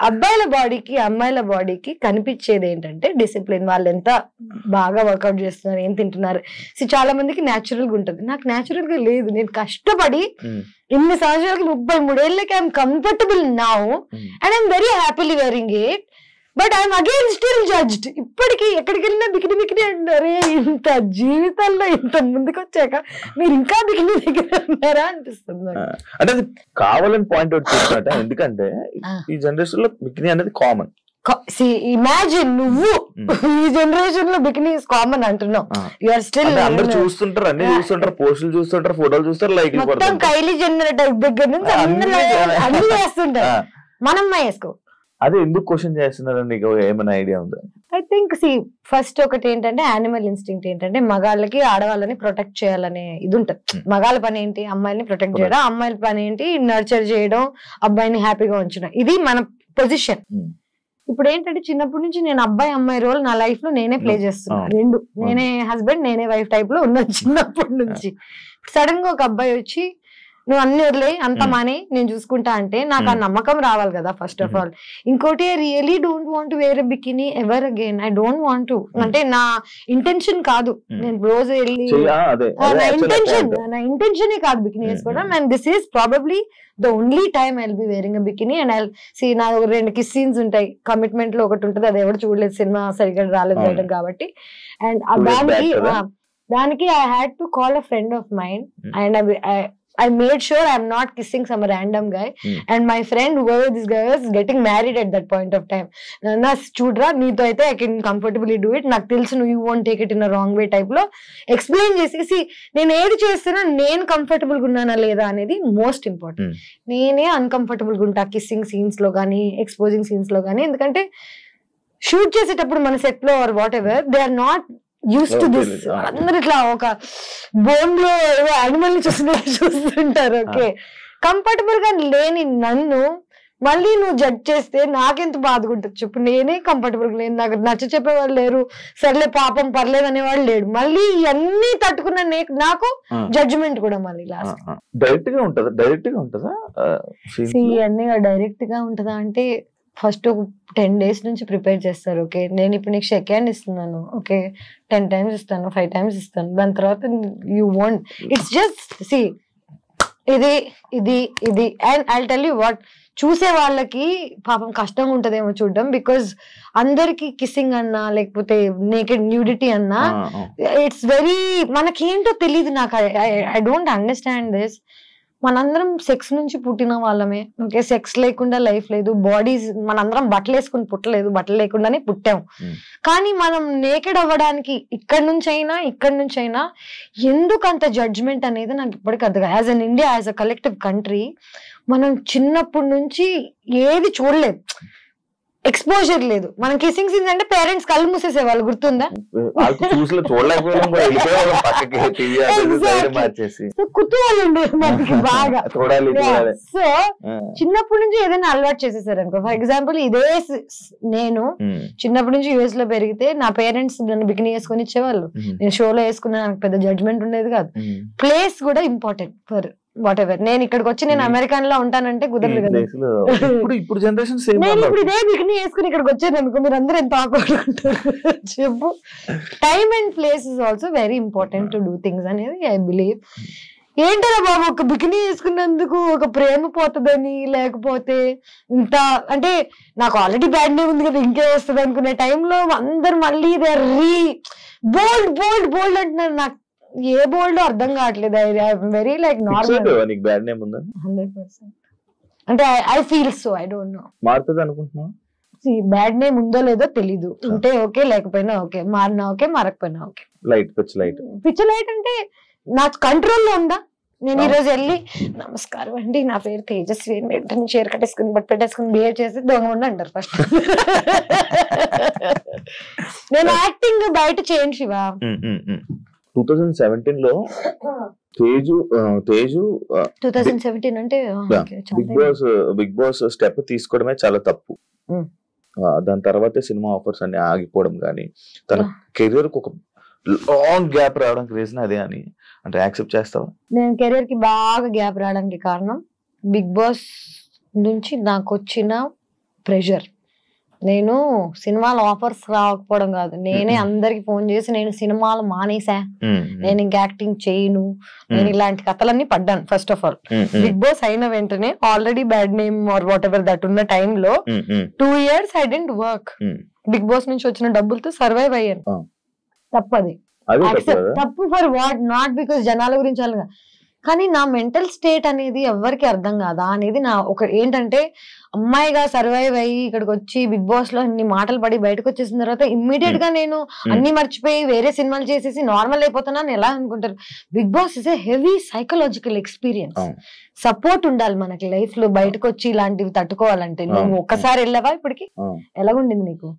అబ్బాయిల బాడీకి అమ్మాయిల బాడీకి కనిపించేది ఏంటంటే డిసిప్లిన్. వాళ్ళు ఎంత బాగా వర్కౌట్ చేస్తున్నారు, ఏం తింటున్నారు. చాలా మందికి న్యాచురల్ గా ఉంటుంది, నాకు న్యాచురల్ గా లేదు. నేను కష్టపడి ఇన్ని సంవత్సరాలకి 33 ఏళ్ళకి I'm comfortable now and I'm very happily wearing it. But I'm again still judged. ఇప్పటికీ ఎక్కడికి వెళ్ళినా బికిని బికిని అంటారు. ఇంత జీవితంలో ఇంత ముందుకు వచ్చాక మీరు ఇంకా బికిని బికిని అంటారా అనిపిస్తుంది. అంటే అది కావాలని పాయింట్ అవుట్ చేస్తున్నట్ట. ఎందుకంటే ఈ జనరేషన్ లో బికిని అనేది కామన్. ఇమాజిన్ నువ్వు ఈ జనరేషన్ లో బికినీ ఇస్ కామన్ అంటున్నావు. యూఆర్ స్టిల్ అందరూ చూస్తుంటారు, అన్ని చూస్తుంటారు, పోస్టులు చూస్తుంటారు, ఫోటోలు చూస్తారు, లైక్ మొత్తం కైలీ జెన్నర్ దగ్గర నుంచి అన్ని వేస్తుంటారు. మనం వేసుకో. అదే ఎందుకు క్వశ్చన్ చేస్తున్నారు, నీకు ఏమైనా ఐడియా ఉందా? ఐ థింక్ ఫస్ట్ ఒకటి ఏంటంటే యానిమల్ ఇన్స్టింక్ట్ ఏంటంటే మగాళ్ళకి ఆడవాళ్ళని ప్రొటెక్ట్ చేయాలనే ఇది ఉంటుంది. మగాళ్ళ పని ఏంటి, అమ్మాయిని ప్రొటెక్ట్ చేయడం, అమ్మాయిల పని ఏంటి నర్చర్ చేయడం, అబ్బాయిని హ్యాపీగా ఉంచడం. ఇది మన పొజిషన్. ఇప్పుడు ఏంటంటే చిన్నప్పటి నుంచి నేను అబ్బాయి అమ్మాయి రోల్ నా లైఫ్ లో నేనే ప్లే చేస్తున్నా. రెండు, నేనే హస్బెండ్ నేనే వైఫ్ టైప్ లో ఉన్నాను చిన్నప్పటి నుంచి. సడన్ గా ఒక అబ్బాయి వచ్చి నువ్వు అన్ని వదిలే అంత మానే నేను చూసుకుంటా అంటే నాకు ఆ నమ్మకం రావాలి కదా ఫస్ట్ ఆఫ్ ఆల్. ఇంకోటి I really don't want to wear a bikini ever again. I don't want to. అంటే నా ఇంటెన్షన్ కాదు, నేను రోజు వెళ్ళి నా ఇంటెన్షనే కాదు బికినీ వేసుకోవడం. And this is probably the only time I will be wearing a bikini. And I see నా 2 కిస్ సీన్స్ ఉంటాయి. కమిట్మెంట్ లో ఒకటి ఉంటుంది, అది ఎవరు చూడలేదు, సినిమా సరిగ్గా రాలేదు వేయడం కాబట్టి. అండ్ దానికి I had to call a friend of mind and I made sure I'm not kissing some random guy. And my friend, whoever this guy was, getting married at that point of time. Na chudra neeto aithe I can comfortably do it. Nak telusu you won't take it in a wrong way type lo explain chesi see nenu edi chestuna nenu comfortable ga unnana ledha anedi most important. Nene uncomfortable ga unta kissing scenes lo gaani exposing scenes lo gaani, endukante shoot chesetappudu mana set lo or whatever they are not used to this. అందరు ఇట్లా ఒక bone లో animal ని చూస్తుంటారు. Okay, comfortable గా లేని నన్ను మళ్ళీ నువ్వు జడ్జ్ చేస్తే నాకెంత బాధగా ఉంటుంది చెప్పు. నేనే కంఫర్టబుల్ లేను, నాకు నచ్చ చెప్పేవాళ్ళు లేరు, సర్లే పాపం పర్లేదు అనేవాళ్ళు లేడు. మళ్ళీ ఇవన్నీ తట్టుకున్న నాకు జడ్జిమెంట్ కూడా మళ్ళీ లాస్ట్. డైరెక్ట్ గా ఉంటదా ఇవన్నీ డైరెక్ట్ గా ఉంటదా అంటే ఫస్ట్ ఒక 10 days నుంచి ప్రిపేర్ చేస్తారు. ఓకే నేను ఇప్పుడు నీకు షేక్ హ్యాండ్ ఇస్తున్నాను, ఓకే 10 times ఇస్తాను, 5 times ఇస్తాను, దాని తర్వాత you want it's just see ఇది ఇది ఇది. And I tell you what, చూసే వాళ్ళకి పాపం కష్టంగా ఉంటదేమో చూడడం, బికాజ్ అందరికి కిస్సింగ్ అన్నా లేకపోతే నేకెడ్ న్యూడిటీ అన్నా ఇట్స్ వెరీ మనకేంటో తెలియదు. నాకు ఐ డోంట్ అండర్స్టాండ్ దిస్. మనందరం సెక్స్ నుంచి పుట్టిన వాళ్ళమే, ఓకే సెక్స్ లేకుండా లైఫ్ లేదు. బాడీస్ మనందరం బట్టలు వేసుకుని పుట్టలేదు, బట్టలు లేకుండానే పుట్టాం. కానీ మనం నేకెడ్ అవ్వడానికి ఇక్కడి నుంచి అయినా ఎందుకు అంత జడ్జ్మెంట్ అనేది నాకు ఇప్పటికీ అర్థం. As an India, as a collective country, మనం చిన్నప్పటి నుంచి ఏది చూడలేదు, ఎక్స్పోజర్ లేదు. మనం కిస్సింగ్ సీన్స్ అంటే పేరెంట్స్ కళ్ళు మూసేసేవాళ్ళు, గుర్తుందా? కుతూహలం ఉండేది మనకి బాగా. సో చిన్నప్పటి నుంచి ఏదైనా అలవాటు చేసేసారు అనుకో. ఫర్ ఎగ్జాంపుల్ ఇదే నేను చిన్నప్పటి నుంచి యుఎస్ లో పెరిగితే నా పేరెంట్స్ నన్ను బికినీ వేసుకొని ఇచ్చేవాళ్ళు. నేను షోలో వేసుకున్నా, నాకు పెద్ద జడ్జ్మెంట్ ఉండేది కాదు. ప్లేస్ కూడా ఇంపార్టెంట్ ఫర్ వాట్ ఎవర్. నేను ఇక్కడికి వచ్చి నేను అమెరికన్ లో ఉంటానంటే కుదరదు కదా. నేను ఇప్పుడు ఇదే బికినీ వేసుకుని ఇక్కడికి వచ్చాను అనుకో, మీరు అందరూ ఎంత ఆడుకుంటారు చెప్పు. Time and place is also very important to do things అనేది ఐ బిలీవ్. ఏంటరా బాబు ఒక బికినీ వేసుకున్నందుకు ఒక ప్రేమ పోతుందని, లేకపోతే ఇంత అంటే నాకు ఆల్రెడీ బ్యాడ్ నేమ్ ఉంది కదా ఇంకే వస్తుంది అనుకునే టైంలో అందరు మళ్ళీ బోల్డ్ బోల్డ్ బోల్డ్ అంటున్నారు. నాకు ఏ బోల్డ్ అర్థం కావట్లేదు. Very like normal. 100%. అంటే I feel so, I don't no. మారుతుంది అనుకుంటున్నా. బ్యాడ్ నేమ్ ఉందో లేదో తెలీదు. ఉంటే ఓకే, లేకపోయినా ఓకే, మారినా ఓకే, మారకపోయినా ఓకే. పిచ్ లైట్ అంటే నా కంట్రోల్లో ఉందా? నేను ఈ రోజు వెళ్ళి నమస్కారం అండి, నా పేరు తేజస్వి, వెంటనే చీర కట్టేసుకుని బట్ పెట్టేసుకుని బిహేవ్ చేసి దొంగ ఉండి అంటారు ఫస్ట్. నేను యాక్టింగ్ బయట చేయను శివ. 2017 లో తేజు 2017 అంటే బిగ్ బాస్ స్టెప్ తీసుకోవడమే చాలా తప్పు. దాని తర్వాతే సినిమా ఆఫర్స్ అన్ని ఆగిపోవడం కానీ, తన కెరీర్ కు ఒక లాంగ్ గ్యాప్ రావడానికి రీజన్ అదే అని అంటే యాక్సెప్ట్ చేస్తావా? నేను కెరీర్ కి బాగా గ్యాప్ రావడానికి కారణం బిగ్ బాస్ నుంచి నాకు వచ్చిన ప్రెషర్. నేను సినిమాల ఆఫర్స్ రాకపోవడం కాదు, నేనే అందరికి ఫోన్ చేసి నేను సినిమాలు మానేసా, నేను ఇంకా యాక్టింగ్ చేయను, నేను ఇలాంటి కథలన్నీ పడ్డాను. First of all Bigg Boss అయిన వెంటనే already bad name or whatever that ఉన్న టైంలో 2 years I didn't work. Bigg Boss నుంచి వచ్చిన డబ్బులతో సర్వైవ్ అయ్యాను. తప్పది, తప్పు ఫర్ వాట్, నాట్ బికాస్ జనాల గురించి అలాగా, కానీ నా మెంటల్ స్టేట్ అనేది ఎవరికి అర్థం కాదా అనేది నా ఒక ఏంటంటే, అమ్మాయిగా సర్వైవ్ అయ్యి ఇక్కడికి వచ్చి బిగ్ బాస్ లో అన్ని మాటలు పడి బయటకు వచ్చేసిన తర్వాత ఇమ్మీడియట్ గా నేను అన్ని మర్చిపోయి వేరే సినిమాలు చేసేసి నార్మల్ అయిపోతానని ఎలా అనుకుంటారు? Bigg Boss is a heavy psychological experience. Support ఉండాలి మనకి లైఫ్ లో, బయటకు వచ్చి ఇలాంటివి తట్టుకోవాలంటే. నువ్వు ఒక్కసారి వెళ్ళావా ఇప్పటికి? ఎలాగుండింది నీకు?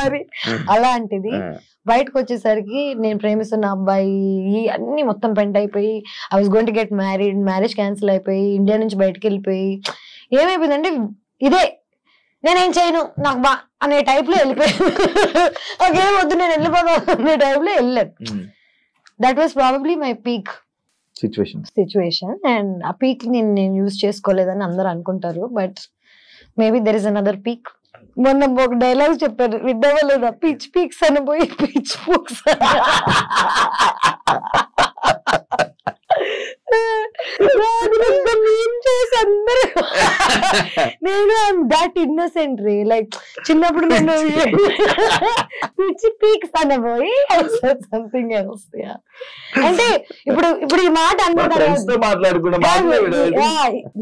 మరి అలాంటిది బయటకు వచ్చేసరికి నేను ప్రేమిస్తున్న అబ్బాయి అన్ని మొత్తం పెంట్ అయిపోయి, I was going to get married, marriage cancel అయిపోయి, ఇండియా నుంచి బయటకు వెళ్ళిపోయి ఏమైపోయిందంటే ఇదే నేనేం చేయను నాకు బా అనే టైప్ లో వెళ్ళిపోయాను. ఓకే వద్దు నేను వెళ్ళిపోతాను అనే టైప్ లో వెళ్ళాను. That was probably my peak situation. And ఆ పీక్ నేను యూజ్ చేసుకోలేదని అందరు అనుకుంటారు, but maybe there is another peak. మొన్న ఒక డైలాగ్ చెప్పారు, విద్దావా లేదా? పిచ్ పీక్స్ అని పోయి పిచ్ పూక్స్. నేను దట్ ఇన్నోసెంట్ రే, లైక్ చిన్నప్పుడు నేను పిచ్ పీక్స్ అనబోయి సంథింగ్ ఎల్స్. అంటే ఇప్పుడు ఈ మాట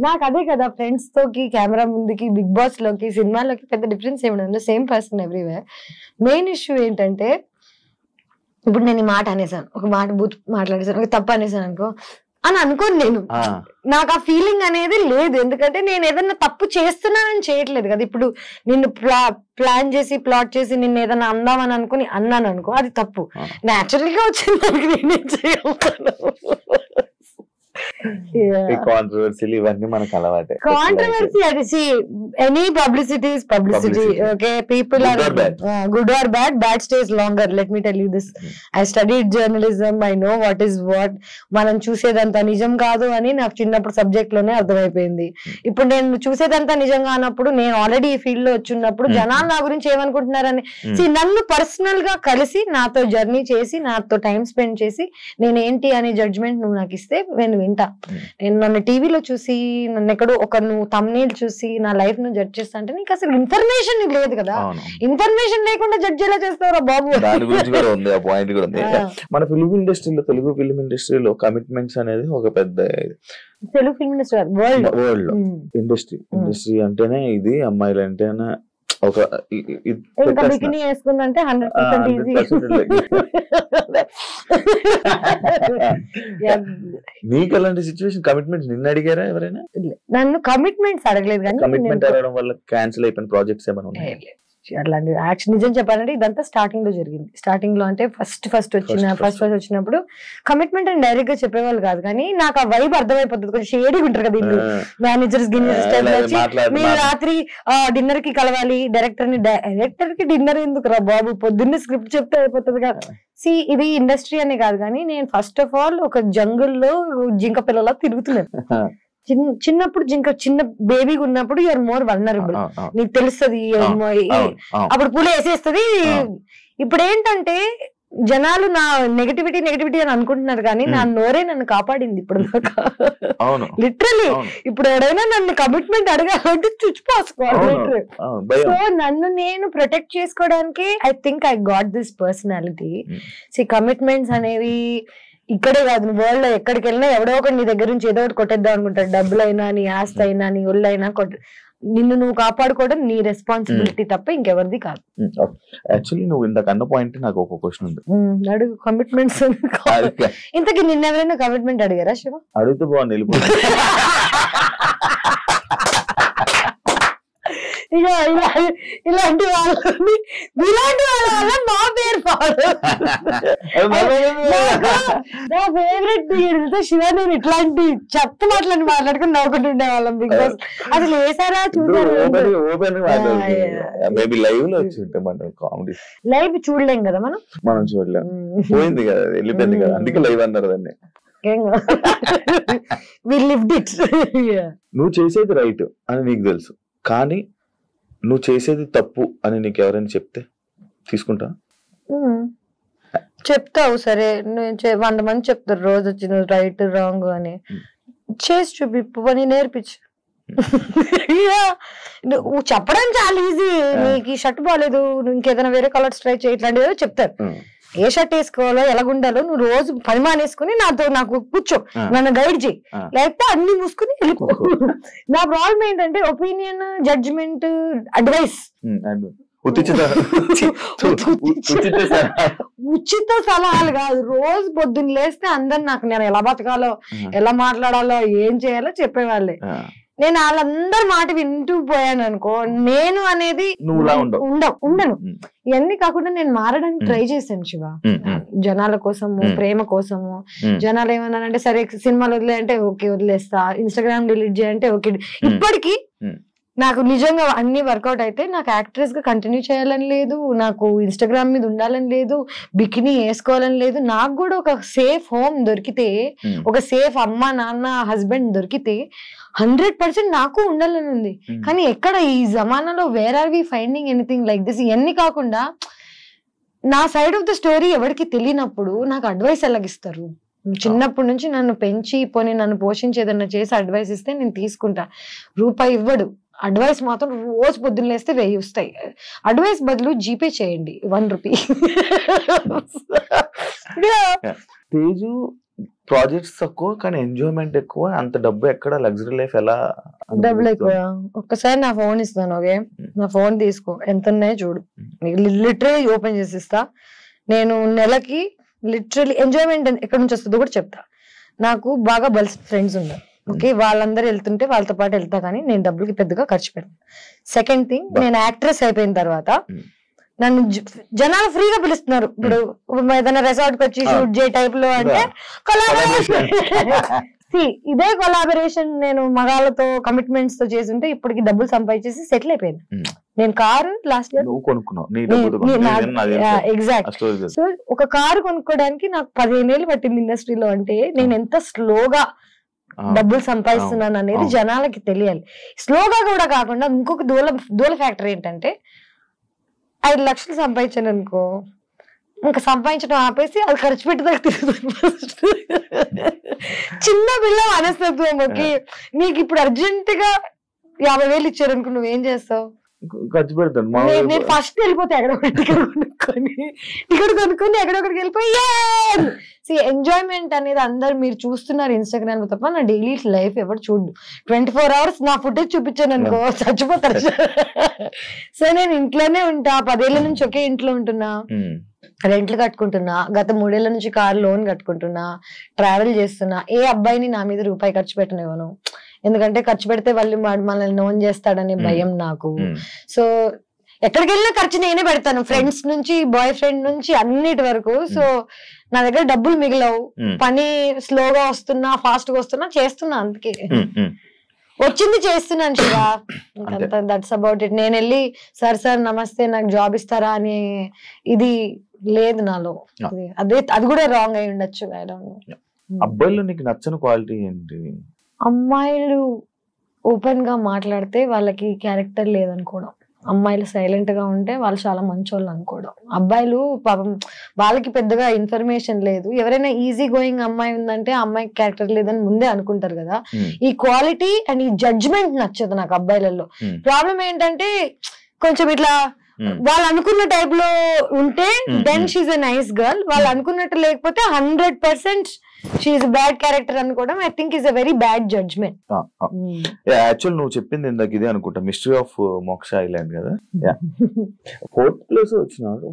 నాకు అదే కదా, ఫ్రెండ్స్ తోకి కెమెరా ముందుకి బిగ్ బాస్ లోకి సినిమాలోకి పెద్ద డిఫరెన్స్ ఏమి, same person everywhere. Main issue ఏంటంటే, ఇప్పుడు నేను ఈ మాట అనేసాను, ఒక మాట బూత్ మాట్లాడేసాను, ఒక తప్పు అనేసాను అనుకో అని అనుకోను నేను. నాకు ఆ ఫీలింగ్ అనేది లేదు, ఎందుకంటే నేను ఏదన్నా తప్పు చేస్తున్నానని చేయట్లేదు కదా. ఇప్పుడు నిన్ను ప్లాన్ చేసి ప్లాట్ చేసి నిన్ను ఏదైనా అందామని అనుకుని అన్నాను అనుకో, అది తప్పు. న్యాచురల్ గా వచ్చింది, నేనేం చేయగలుగుతాను. ఈ కాంట్రవర్సీలు ఇవన్నీ మనకు అలవాటే. కాంట్రవర్సీ అది any publicity is publicity. Okay, people are good or bad, bad stays longer. Let me tell you this, I studied journalism, I know what is what. మనం చూసేదంతా నిజం కాదు అని నాకు చిన్నప్పుడు సబ్జెక్ట్ లోనే అర్థమైపోయింది. ఇప్పుడు నేను చూసేదంతా నిజం కానప్పుడు, నేను ఆల్రెడీ ఈ ఫీల్డ్ లో వచ్చినప్పుడు జనాలు నా గురించి ఏమనుకుంటున్నారని నన్ను పర్సనల్ గా కలిసి నాతో జర్నీ చేసి నాతో టైం స్పెండ్ చేసి నేను ఏంటి అనే జడ్జ్మెంట్ నువ్వు నాకు ఇస్తే నేను వింటా. నేను నన్ను టీవీలో చూసి నన్ను ఎక్కడో ఒక నువ్వు తమ్నేల్ చూసి నా లైఫ్ ను జడ్జ్ చేస్తా అంటే నీకు అసలు ఇన్ఫర్మేషన్ లేదు కదా. ఇన్ఫర్మేషన్ లేకుండా జడ్జ్ ఎలా చేస్తారా బాబు? దాని గురించి కూడా ఉంది, ఆ పాయింట్ కూడా ఉంది. మన ఫిల్మ్ ఇండస్ట్రీలో, తెలుగు ఫిల్మ్ ఇండస్ట్రీలో కమిట్మెంట్స్ అనేది ఒక పెద్ద, తెలుగు ఫిల్మ్ ఇండస్ట్రీ వరల్డ్ లో ఇండస్ట్రీ అంటేనే ఇది, అమ్మాయిలు అంటేనే ఒక బికినీ వేసుకుందంటే 100% ఈజీ. నీకు అలాంటి సిచ్యువేషన్ కమిట్మెంట్స్ నిన్ను అడిగారా ఎవరైనా? నన్ను కమిట్మెంట్స్ అడగలేదు, కానీ కమిట్మెంట్ అడగడం వల్ల క్యాన్సిల్ అయిపోయిన ప్రాజెక్ట్స్ ఏమైనా ఉన్నాయి? అట్లాంటి యాక్షన్ నిజం చెప్పాలంటే ఇదంతా స్టార్టింగ్ లో జరిగింది. స్టార్టింగ్ లో అంటే ఫస్ట్ వచ్చినప్పుడు కమిట్మెంట్ అని డైరెక్ట్ గా చెప్పేవాళ్ళు కాదు, కానీ నాకు ఆ వైబ్ అర్థమైపోతుంది. కొంచెం షేడీగా ఉంటారు కదా వీళ్ళు, మేనేజర్స్ మీరు రాత్రి డిన్నర్ కి కలవాలి, డైరెక్టర్ కి డిన్నర్ ఎందుకు రా బాబు, పొద్దున్నే స్క్రిప్ట్ చెప్తే అయిపోతుంది కదా. ఇది ఇండస్ట్రీ అనే కాదు, కానీ నేను ఫస్ట్ ఆఫ్ ఆల్ ఒక జంగుల్లో జింక పిల్లలా తిరుగుతున్నాను. చిన్నప్పుడు చిన్న బేబీగా ఉన్నప్పుడు యూఆర్ మోర్ వల్నరబుల్, నీకు తెలుస్తుంది, అప్పుడు పూల వేసేస్తుంది. ఇప్పుడు ఏంటంటే జనాలు నా నెగటివిటీ అని అనుకుంటున్నారు, కానీ నా నోరే నన్ను కాపాడింది ఇప్పుడు దాకా. లిటరలీ ఇప్పుడు ఎవరైనా నన్ను కమిట్మెంట్ అడగాలంటే చుచ్చిపోసుకోవాలి. సో నన్ను నేను ప్రొటెక్ట్ చేసుకోవడానికి I think I got this personality. Commitments అనేవి ఇక్కడే కాదు, వరల్డ్ లో ఎక్కడికి వెళ్ళినా ఎవడో ఒకటి నీ దగ్గర నుంచి ఏదో ఒకటి కొట్టేద్దాం అనుకుంటాడు. డబ్బులైనా, నీ ఆస్తి అయినా, నీ ఒళ్ళైనా నిన్ను నువ్వు కాపాడుకోవడం నీ రెస్పాన్సిబిలిటీ తప్ప ఇంకెవరిది కాదు. యాక్చువల్లీ నువ్వు ఇంతకు అన్న పాయింట్ నాకు ఒక క్వశ్చన్ ఉంది, అడుగు. కమిట్మెంట్స్ ఇంతకీ నిన్న ఎవరైనా కమిట్మెంట్ అడిగారా శివ? అడిగితే బాగుంది, వెళ్ళిపోయింది. ఇలాంటి వాళ్ళ మా పేరు నా ఫేవరెట్ శివ. నేను ఇట్లాంటి చెత్త మాట్లాడుకుని నవ్వుకుంటుండే వాళ్ళం. బిగ్ బాస్ అసలు వేసారా లైవ్ చూడలేం కదా మనం చూడలేం, పోయింది కదా, వెళ్ళిపోయింది కదా, అందుకే లైవ్ అన్నారు దాన్ని. నువ్వు చేసేది రైట్ అని నీకు తెలుసు, కానీ నువ్వు చేసేది తప్పు అని నీకు ఎవరైనా చెప్తే తీసుకుంటా? చెప్తావు, సరే 100 మంది చెప్తారు రోజు వచ్చి నువ్వు రైట్ రాంగ్ అని. చేసి చూపి పని నేర్పించు. నువ్వు చెప్పడం చాలా ఈజీ. నీకు షర్ట్ బాగాలేదు, నువ్వు ఇంకేదైనా వేరే కలర్స్ ట్రై చేయి, ఇట్లాంటివి చెప్తారు. ఏ షర్ట్ వేసుకోవాలో, ఎలాగుండాలో నువ్వు రోజు పరిమాణం వేసుకుని నాకు కూర్చో, నన్ను గైడ్ చేయి, లేకపోతే అన్ని మూసుకుని వెళ్ళిపో. నా ప్రాబ్లం ఏంటంటే ఒపీనియన్, జడ్జిమెంట్, అడ్వైస్, ఉచిత సలహాలు కాదు. రోజు పొద్దున్న లేస్తే అందరు నాకు నేను ఎలా బతకాలో, ఎలా మాట్లాడాలో, ఏం చేయాలో చెప్పేవాళ్ళే. నేను వాళ్ళందరి మాట వింటూ పోయాను అనుకో, నేను అనేది ఉండను. ఇవన్నీ కాకుండా నేను మారడానికి ట్రై చేశాను శివ, జనాల కోసము, ప్రేమ కోసము. జనాలు ఏమన్నారంటే సరే సినిమాలు వదిలేయంటే ఓకే వదిలేస్తా, ఇన్స్టాగ్రామ్ డిలీట్ చేయంటే ఓకే. ఇప్పటికీ నాకు నిజంగా అన్ని వర్కౌట్ అయితే నాకు యాక్ట్రెస్ గా కంటిన్యూ చేయాలని లేదు, నాకు ఇన్స్టాగ్రామ్ మీద ఉండాలని లేదు, బికినీ వేసుకోవాలని లేదు. నాకు కూడా ఒక సేఫ్ హోమ్ దొరికితే, ఒక సేఫ్ అమ్మ నాన్న హస్బెండ్ దొరికితే 100% నాకు ఉండాలని ఉంది. కానీ ఎక్కడ ఈ జమానాలో where are we finding anything like this? ఇవన్నీ కాకుండా నా సైడ్ ఆఫ్ ద స్టోరీ ఎవరికి తెలియనప్పుడు నాకు అడ్వైస్ ఎలాగిస్తారు? చిన్నప్పటి నుంచి నన్ను పెంచి పోనీ నన్ను పోషించి ఏదన్నా చేసి అడ్వైస్ ఇస్తే నేను తీసుకుంటా. రూపాయి ఇవ్వడు, అడ్వైస్ మాత్రం రోజు పొద్దున్న లేస్తే 1000 వస్తాయి. అడ్వైస్ బదులు జీపే చేయండి 1 రూపీ. తేజు ప్రాజెక్ట్స్ తక్కువ కానీ ఎంజాయ్మెంట్ ఎక్కువ, అంత డబ్బు ఎక్కడ, లగ్జరీ లైఫ్ ఎలా? డబ్బులు ఎక్కువ. ఒక్కసారి నా ఫోన్ ఇస్తాను, ఓకే, నా ఫోన్ తీసుకో, ఎంత ఉన్నాయో చూడు, లిటరలీ ఓపెన్ చేసి ఇస్తా. నేను నెలకి లిటరలీ ఎంజాయ్మెంట్ ఎక్కడి నుంచి వస్తుందో కూడా చెప్తా. నాకు బాగా బల్స్ ఫ్రెండ్స్ ఉన్నారు, ఓకే, వాళ్ళందరూ వెళ్తుంటే వాళ్ళతో పాటు వెళ్తా, కానీ నేను డబ్బులకి పెద్దగా ఖర్చు పెట్టాను. సెకండ్ థింగ్, నేను యాక్ట్రెస్ అయిపోయిన తర్వాత నన్ను జనాలు ఫ్రీగా పిలుస్తున్నారు. ఇప్పుడు ఏదైనా రిసార్ట్ కి వచ్చి షూట్ చేయ టైప్ లో అంటే ఇదే కొలాబరేషన్ నేను మగాళ్ళతో కమిట్మెంట్స్ తో చేస్తుంటే ఇప్పటికి డబ్బులు సంపాదించేసి సెటిల్ అయిపోయింది. నేను car last year exact. So ఒక కారు కొనుక్కోవడానికి నాకు 15 ఏళ్ళు పట్టింది ఇండస్ట్రీలో. అంటే నేను ఎంత స్లోగా డబ్బులు సంపాదిస్తున్నాను అనేది జనాలకి తెలియాలి. స్లోగా కూడా కాకుండా ఇంకొక దూల ఫ్యాక్టర్ ఏంటంటే 5 లక్షలు సంపాదించాను అనుకో, ఇంకా సంపాదించడం ఆపేసి అది ఖర్చు పెట్టేదాకా తిరుగుతాను. చిన్న పిల్ల మనస్తత్వంకి నీకు ఇప్పుడు అర్జెంట్ గా 50,000 ఇచ్చారు అనుకో, నువ్వేం చేస్తావు? ఖర్చు పెడతాను. నేను ఫస్ట్ వెళ్ళిపోతే టికెట్ కొనుక్కొని ఎక్కడొక్కడికి వెళ్ళిపోయి ఎంజాయ్మెంట్ అనేది అందరు మీరు చూస్తున్నారు ఇన్స్టాగ్రామ్ లో తప్ప నా డైలీ లైఫ్ ఎవరు చూడు. 24 hours నా ఫుటేజ్ చూపించాను అనుకో చచ్చిపోతారు. సో నేను ఇంట్లోనే ఉంటా, 10 ఏళ్ల నుంచి ఒకే ఇంట్లో ఉంటున్నా, రెంట్లు కట్టుకుంటున్నా, గత 3 ఏళ్ల నుంచి కార్ లోన్ కట్టుకుంటున్నా, ట్రావెల్ చేస్తున్నా. ఏ అబ్బాయిని నా మీద రూపాయి ఖర్చు పెట్టనివ్వను, ఎందుకంటే ఖర్చు పెడితే వాళ్ళు మనల్ని నోన్ చేస్తాడనే భయం నాకు. సో ఎక్కడికి వెళ్ళినా ఖర్చు నేనే పెడతాను, ఫ్రెండ్స్ నుంచి బాయ్ ఫ్రెండ్ నుంచి అన్నిటి వరకు. సో నా దగ్గర డబ్బులు మిగిలవు, పని స్లోగా వస్తున్నా ఫాస్ట్ గా వస్తున్నా చేస్తున్నా, అందుకే వచ్చింది చేస్తున్నాను శివ. That's about it. నేను వెళ్ళి సార్ నమస్తే నాకు జాబ్ ఇస్తారా అని ఇది లేదు నాలో. అది కూడా రాంగ్ అయి ఉండొచ్చు. అబ్బాయిలో నీకు నచ్చని క్వాలిటీ ఏంటి? అమ్మాయిలు ఓపెన్ గా మాట్లాడితే వాళ్ళకి క్యారెక్టర్ లేదనుకోవడం, అమ్మాయిలు సైలెంట్ గా ఉంటే వాళ్ళు చాలా మంచోళ్ళు అనుకోవడం. అబ్బాయిలు పాపం వాళ్ళకి పెద్దగా ఇన్ఫర్మేషన్ లేదు. ఎవరైనా ఈజీ గోయింగ్ అమ్మాయి ఉందంటే అమ్మాయికి క్యారెక్టర్ లేదని ముందే అనుకుంటారు కదా. ఈ క్వాలిటీ అండ్ ఈ జడ్జ్మెంట్ నచ్చదు నాకు అబ్బాయిలలో. ప్రాబ్లం ఏంటంటే కొంచెం ఇట్లా వాళ్ళు అనుకున్న టైప్ లో ఉంటే then she's a nice girl, వాళ్ళు అనుకున్నట్టు లేకపోతే 100% షీఈ్ బ్యాడ్ క్యారెక్టర్ అనుకోవడం I think is a very bad judgement. Actual నువ్వు చెప్పింది ఇందాక ఇదే అనుకుంటా, మిస్టరీ ఆఫ్ మోక్ష ఐలాండ్ కదా. 4th ప్లేస్ వచ్చినావు.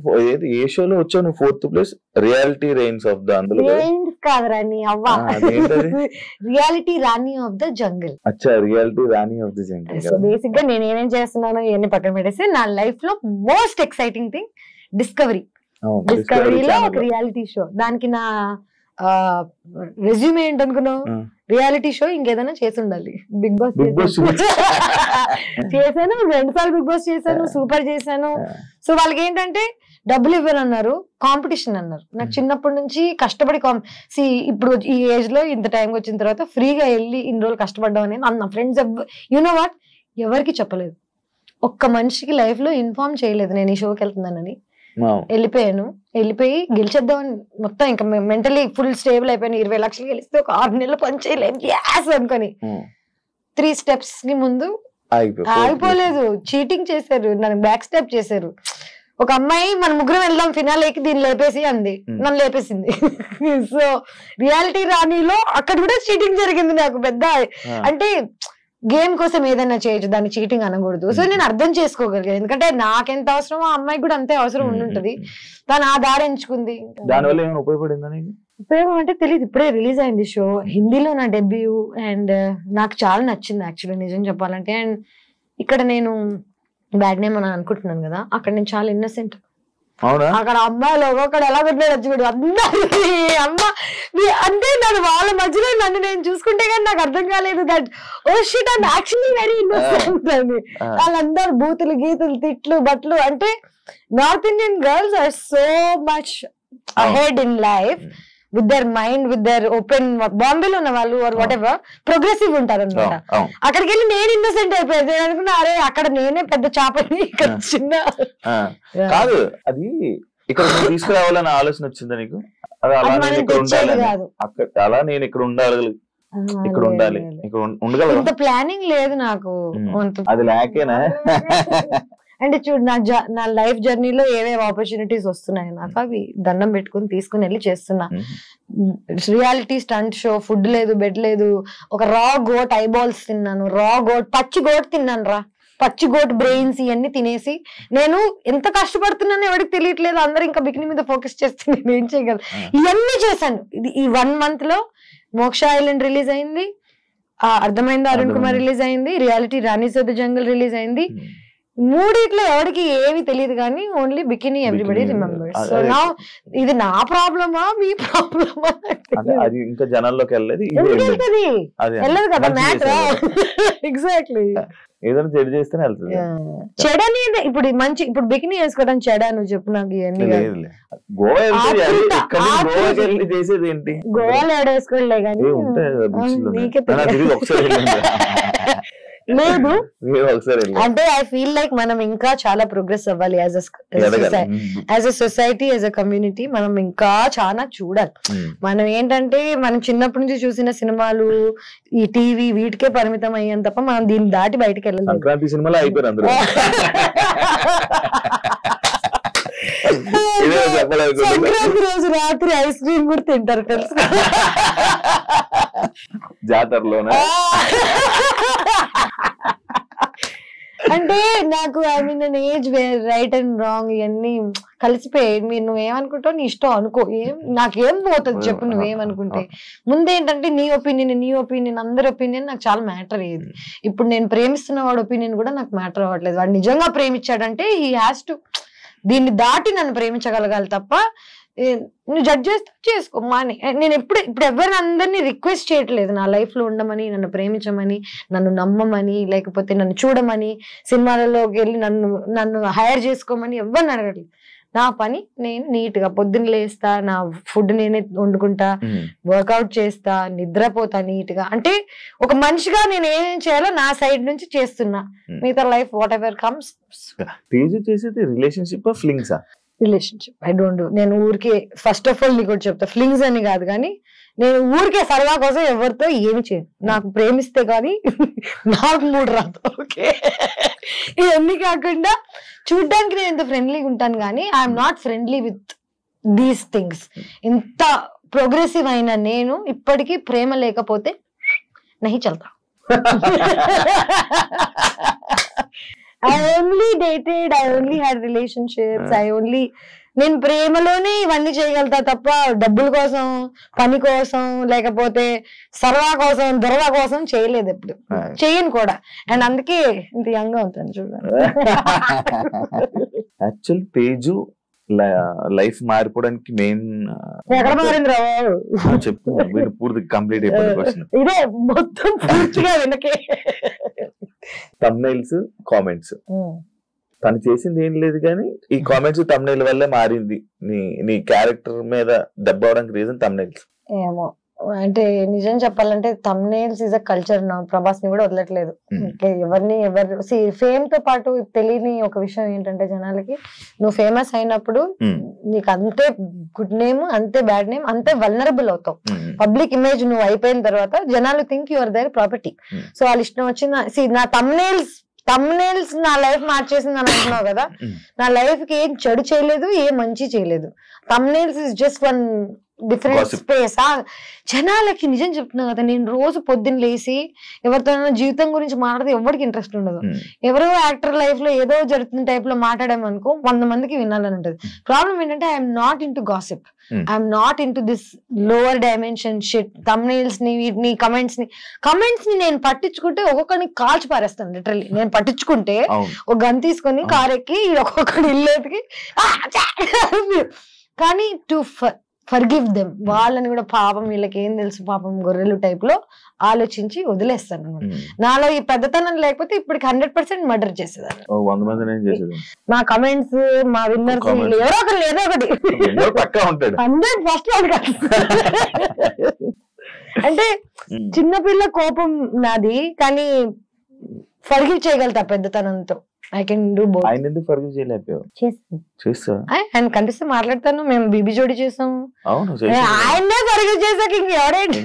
ఏ షోలో వచ్చావు నువ్వు? 4th place reality reigns of the అందులో కాదు రాణి అవ్వ, reality Rani of the jungle. అచ్చా, reality Rani of the jungle. So basic గా నేను ఏమేం చేస్తున్నాను ఇవన్నీ పక్కన పెట్టేసి నా లైఫ్ లో మోస్ట్ ఎక్సైటింగ్ థింగ్ డిస్కవరీలో ఒక రియాలిటీ షో. దానికి నా రెజ్యూమే ఏంటనుకున్నావు? రియాలిటీ షో ఇంకేదైనా చేసి ఉండాలి. బిగ్ బాస్ చేశాను, 2 సార్లు బిగ్ బాస్ చేశాను, సూపర్ చేశాను. సో వాళ్ళకి ఏంటంటే డబ్బులు ఇవ్వరన్నారు, కాంపిటీషన్ అన్నారు. నాకు చిన్నప్పటి నుంచి కష్టపడి ఇప్పుడు ఈ ఏజ్ లో ఇంత టైంకి వచ్చిన తర్వాత ఫ్రీగా వెళ్ళి ఇన్ని రోజులు కష్టపడ్డాం అనేది నా ఫ్రెండ్స్ యూనో వాట్ ఎవరికి చెప్పలేదు. ఒక్క మనిషికి లైఫ్ లో ఇన్ఫార్మ్ చేయలేదు నేను ఈ షోకి వెళ్తున్నానని. వెళ్ళిపోయాను, వెళ్ళిపోయి గెలిచేద్దామని మొత్తం ఇంకా మెంటలీ ఫుల్ స్టేబుల్ అయిపోయాను. 20 లక్షలు గెలిస్తే ఒక 6 నెలలు పని చేయలేము గ్యాస్ అనుకొని 3 steps కి ముందు ఆగిపోలేదు. చీటింగ్ చేశారు, నన్ను బ్యాక్ స్టెప్ చేశారు. ఒక అమ్మాయి మన ముగ్గురం వెళ్దాం ఫినాలేకి దీన్ని లేపేసి అంది, నన్ను లేపేసింది. సో రియాలిటీ రాణిలో అక్కడ కూడా చీటింగ్ జరిగింది నాకు పెద్ద. అంటే గేమ్ కోసం ఏదైనా చేయొచ్చు, దాన్ని చీటింగ్ అనకూడదు. సో నేను అర్థం చేసుకోగలిగాను, ఎందుకంటే నాకెంత అవసరమో ఆ అమ్మాయికి కూడా అంతే అవసరం ఉండుంటది. తను ఆ దారి ఎంచుకుంది. దానివల్ల ఏమైనా ఉపయోగపడిందా? ఉపయోగం అంటే తెలియదు. ఇప్పుడే రిలీజ్ అయింది షో, హిందీలో నా డెబ్యూ. అండ్ నాకు చాలా నచ్చింది యాక్చువల్లీ నిజం చెప్పాలంటే. అండ్ ఇక్కడ నేను బ్యాడ్ నేమ్ అని అనుకుంటున్నాను కదా, అక్కడ నేను చాలా ఇన్నసెంట్. అక్కడ అమ్మాయిలు ఒక్కొక్కడు ఎలా కొట్టాడు వచ్చి అందరి అమ్మ అంటే నన్ను వాళ్ళ మధ్యలో నన్ను నేను చూసుకుంటే కానీ నాకు అర్థం కాలేదు that oh shit I'm actually very innocent అని. వాళ్ళందరూ బూతులు గీతులు తిట్లు బట్లు. అంటే north Indian girls are so much ahead in life with their mind, with their open. బాంబేలో ఉన్న వాళ్ళు ఆర్ వాట్ ఎవర్ ప్రోగ్రెసివ్ ఉంటారు అనమాట. అక్కడికి వెళ్ళి నేను ఇన్నోసెంట్ అయిపోయాను. నేను అనుకున్నా అరే అక్కడ నేనే పెద్ద చాపని, ఇక్కడ చిన్న కాదు. అది ఇక్కడ తీసుకురావాలని ఆలోచన వచ్చిందా నీకు? అలా నేను ఇక్కడ ఉండాలి, ఇక్కడ ఉండాలి, ఇక్కడ ఉండగలను. ఇంత ప్లానింగ్ లేదు నాకు. అది లేకేనా? అంటే చూడు నా లైఫ్ జర్నీలో ఏవేవి ఆపర్చునిటీస్ వస్తున్నాయి నాకు, అవి దండం పెట్టుకుని తీసుకుని వెళ్ళి చేస్తున్నా. రియాలిటీ స్టంట్ షో, ఫుడ్ లేదు, బెడ్ లేదు. ఒక రా గోట్ ఐబాల్స్ తిన్నాను, రా గోట్ పచ్చి గోట్ తిన్నాను రా, పచ్చి గోట్ బ్రెయిన్స్ ఇవన్నీ తినేసి నేను ఎంత కష్టపడుతున్నానో ఎవరికి తెలియట్లేదు. అందరు ఇంకా బికినీ మీద ఫోకస్ చేస్తే నేను ఏం చేయగలను. ఇవన్నీ చేశాను. ఈ 1 month లో మోక్ష ఐలాండ్ రిలీజ్ అయింది, అర్థమైందా అరుణ్ కుమార్ రిలీజ్ అయింది, reality Rani's of the jungle release అయింది. మూడిట్లో ఎవరికి ఏమి తెలియదు కానీ only bikini everybody remembers. So నా ఇది నా ప్రాబ్లమా మీ ప్రాబ్లమా అది ఇంకా జనాల్లోకి వెళ్ళలేదు వెళ్ళదు కదా మ్యాటర్. ఎగ్జాక్ట్లీ ఏదైనా చెడు చేస్తేనే వెళ్తుంది. చెడ అనేది ఇప్పుడు మంచి ఇప్పుడు బికినీ వేసుకోవడం చెడ నువ్వు చెప్పు నాకు ఇవన్నీ. చేసేది ఏంటి గోవాలో ఏడేసుకోలే కానీ లేదు. అంటే ఐ ఫీల్ లైక్ మనం ఇంకా చాలా ప్రోగ్రెస్ అవ్వాలి as a society, as a community. మనం ఇంకా చాలా చూడాలి. మనం ఏంటంటే మనం చిన్నప్పటి నుంచి చూసిన సినిమాలు, ఈ టీవీ వీటికే పరిమితం అయ్యాం తప్ప మనం దీన్ని దాటి బయటకు వెళ్ళలేదు. సంక్రాంతి సినిమాలో అయిపోయారు అందరూ. సంక్రాంతి రోజు రాత్రి ఐస్ క్రీమ్ కూడా తింటారు తెలుసు జాతరలోనే. అంటే నాకు I mean an age where right and wrong ఇవన్నీ కలిసిపోయాయి. మీరు నువ్వేమనుకుంటావు నీ ఇష్టం అనుకో, నాకేం పోతుంది చెప్పు నువ్వేమనుకుంటే. ముందేంటంటే నీ ఒపీనియన్ అందరి ఒపీనియన్ నాకు చాలా మ్యాటర్ అయ్యేది. ఇప్పుడు నేను ప్రేమిస్తున్న వాడి ఒపీనియన్ కూడా నాకు మ్యాటర్ అవ్వట్లేదు. వాడు నిజంగా ప్రేమించాడంటే హీ హ్యాస్ టు దీన్ని దాటి నన్ను ప్రేమించగలగాలి తప్ప నువ్వు జడ్జ్ చేస్తే చేసుకో మాని. నేను ఇప్పుడు ఎవరిని అందరినీ రిక్వెస్ట్ చేయట్లేదు నా లైఫ్ లో ఉండమని, నన్ను ప్రేమించమని, నన్ను నమ్మమని, లేకపోతే నన్ను చూడమని, సినిమాలలోకి వెళ్ళి నన్ను హైర్ చేసుకోమని ఎవరిని అడగట్లేదు. నా పని నేను నీట్ గా పొద్దున్న లేస్తా, నా ఫుడ్ నేనే వండుకుంటా, వర్కౌట్ చేస్తా, నిద్రపోతా నీట్ గా. అంటే ఒక మనిషిగా నేను ఏం చేయాలో నా సైడ్ నుంచి చేస్తున్నా. మిగతా life what ever comes. Relationship I don't do. నేను ఊరికే ఫస్ట్ ఆఫ్ ఆల్ నీకు చెప్తా, ఫ్లింగ్స్ అని కాదు కానీ నేను ఊరికే సరదా కోసం ఎవరితో ఏమి చేయను. నాకు ప్రేమిస్తే కానీ నాకు మూడు రాదు. ఓకే, ఇవన్నీ కాకుండా చూడ్డానికి నేను ఎంత ఫ్రెండ్లీగా ఉంటాను కానీ I'm not friendly with these things. ఇంత ప్రోగ్రెసివ్ అయిన నేను ఇప్పటికీ ప్రేమ లేకపోతే నహి చల్తా. I only dated, I only had relationships, నేను ప్రేమలోనే ఇవన్నీ చేయగలుగుతా తప్ప డబ్బుల కోసం, పని కోసం, లేకపోతే సరదా కోసం, దొరవ కోసం చేయలేదు, ఎప్పుడు చేయను కూడా. అండ్ అందుకే ఇంత యంగ్ గా ఉంటాను చూడండి. యాక్చువల్ తేజు లైఫ్ మారిపోవడానికి మెయిన్ ఎక్కడ మారింది రావు చెప్తున్నా, పూర్తి కంప్లీట్ అయిపోయిన క్వశ్చన్ ఇదే మొత్తం పూర్తిగా వెనకే. థంబ్నైల్స్, కామెంట్స్, తను చేసింది ఏం లేదు కానీ ఈ కామెంట్స్ థంబ్నైల్ వల్లే మారింది. నీ క్యారెక్టర్ మీద దెబ్బ అవడానికి రీజన్ థంబ్నైల్స్ ఏమో. అంటే నిజం చెప్పాలంటే థంబ్నైల్స్ ఇస్ అ కల్చర్ నా. ప్రభాస్ ని కూడా వదలట్లేదు. ఎవరు ఫేమ్ తో పాటు తెలియని ఒక విషయం ఏంటంటే జనాలకి, నువ్వు ఫేమస్ అయినప్పుడు నీకు అంతే గుడ్ నేమ్, అంతే బ్యాడ్ నేమ్, అంతే వల్నరబుల్ అవుతావు. పబ్లిక్ ఇమేజ్ నువ్వు అయిపోయిన తర్వాత జనాలు think your there property. So వాళ్ళ ఇష్టం వచ్చిన నా థంబ్నైల్స్ నా లైఫ్ మార్చేసింది అని అంటున్నావు కదా, నా లైఫ్ కి ఏం చెడు చేయలేదు, ఏం మంచి చేయలేదు. Thumbnails is just one different space. జనాలకి నిజం చెప్తున్నా కదా, నేను రోజు పొద్దున్న లేసి ఎవరితో జీవితం గురించి మాట్లాడితే ఎవరికి ఇంట్రెస్ట్ ఉండదు. ఎవరో యాక్టర్ లైఫ్ లో ఏదో జరుగుతున్న టైప్ లో మాట్లాడామనుకో 100 మందికి వినాలని ఉంటది. ప్రాబ్లం ఏంటంటే I'm not in to gossip, I'm not in to this lower dimension shit. Thumbnails ని, వీటిని, కమెంట్స్ ని నేను పట్టించుకుంటే ఒక్కొక్కరిని కాల్చి పారేస్తాను. లిటరల్లీ నేను పట్టించుకుంటే ఒక గన్ తీసుకొని కారెక్కి ఒక్కొక్కడి ఇల్లేకి. కానీ టు ఫర్గివ్ దెమ్, వాళ్ళని కూడా పాపం వీళ్ళకి ఏం తెలుసు పాపం గొర్రెలు టైప్ లో ఆలోచించి వదిలేస్తాను అనమాట. నాలో ఈ పెద్దతనం లేకపోతే ఇప్పటికి 100% మర్డర్ చేసేదాన్ని. మా కమెంట్స్, మా విన్నర్స్ ఎవరో ఒకరు ఏదో ఒకటి 100% అంటే చిన్నపిల్ల కోపం నాది, కానీ forgive చేయగలుగుతా పెద్దతనంతో. I can do both. ఆయన ఎందుకు ఫర్గివ్ చేయలేకపోయావు? చేస్తా ఆయన కనిపిస్తే మాట్లాడతాను. మేము బీబీ జోడి చేసాం, ఆయన్నే ఫర్గివ్ చేసాక ఇంకెవరేంటి.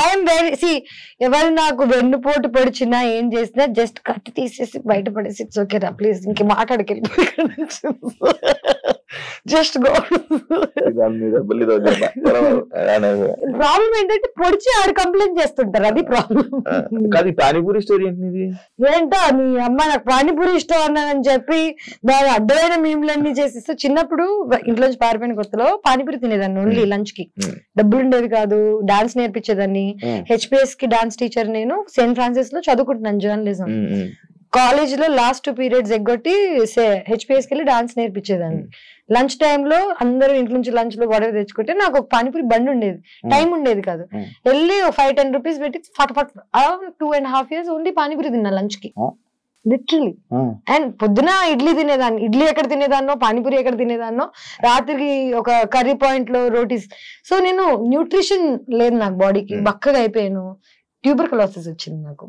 ఐఎమ్ వెరీ ఎవరు నాకు వెన్నుపోటు పొడిచినా ఏం చేసినా జస్ట్ కట్టి తీసేసి బయట పడేసి ఇట్స్ ఓకే రా ప్లీజ్, ఇంక మాట్లాడకెళ్ళి జస్ట్ గో. ప్రాబ్లం ఏంటంటే పొడిచి ఆడు కంప్లైంట్ చేస్తుంటారు, అది ప్రాబ్లం. పానీపూరి స్టోరీ ఏంటి? ఏంటో నీ అమ్మ నాకు పానీపూరి ఇష్టం అన్నానని చెప్పి దాని అడ్డమైన మీమ్లన్నీ చేసిస్తే, చిన్నప్పుడు ఇంట్లోంచి పారిపోయిన కొత్తలో పానీపూరి తినేదాన్ని ఓన్లీ లంచ్ కి. డబ్బులు ఉండేది కాదు, డాన్స్ నేర్పించేదాన్ని. హెచ్పిఎస్ కి డాన్స్ టీచర్ నేను. సెయింట్ ఫ్రాన్సిస్ లో చదువుకుంటున్నాను జర్నలిజం. కాలేజ్ లో లాస్ట్ 2 periods ఎగ్గొట్టి హెచ్పిఎస్కి వెళ్ళి డాన్స్ నేర్పించేదాన్ని. లంచ్ టైంలో అందరూ ఇంటి నుంచి లంచ్ లో గొడవ తెచ్చుకుంటే నాకు ఒక పానీపూరి బండి ఉండేది, టైం ఉండేది కాదు, వెళ్ళి 5-10 రూపీస్ పెట్టి ఫటాఫట్ 2.5 years ఓన్లీ పానీపూరి తిన్నా లంచ్ కి, లిటరలీ. అండ్ పొద్దున ఇడ్లీ తినేదాన్ని, ఇడ్లీ ఎక్కడ తినేదాన్నో పానీపూరి ఎక్కడ తినేదాన్నో, రాత్రికి ఒక కర్రీ పాయింట్ లో రోటీస్. సో నేను న్యూట్రిషన్ లేదు నాకు బాడీకి, బక్కగా అయిపోయాను. ట్యూబర్కులోసిస్ వచ్చింది నాకు,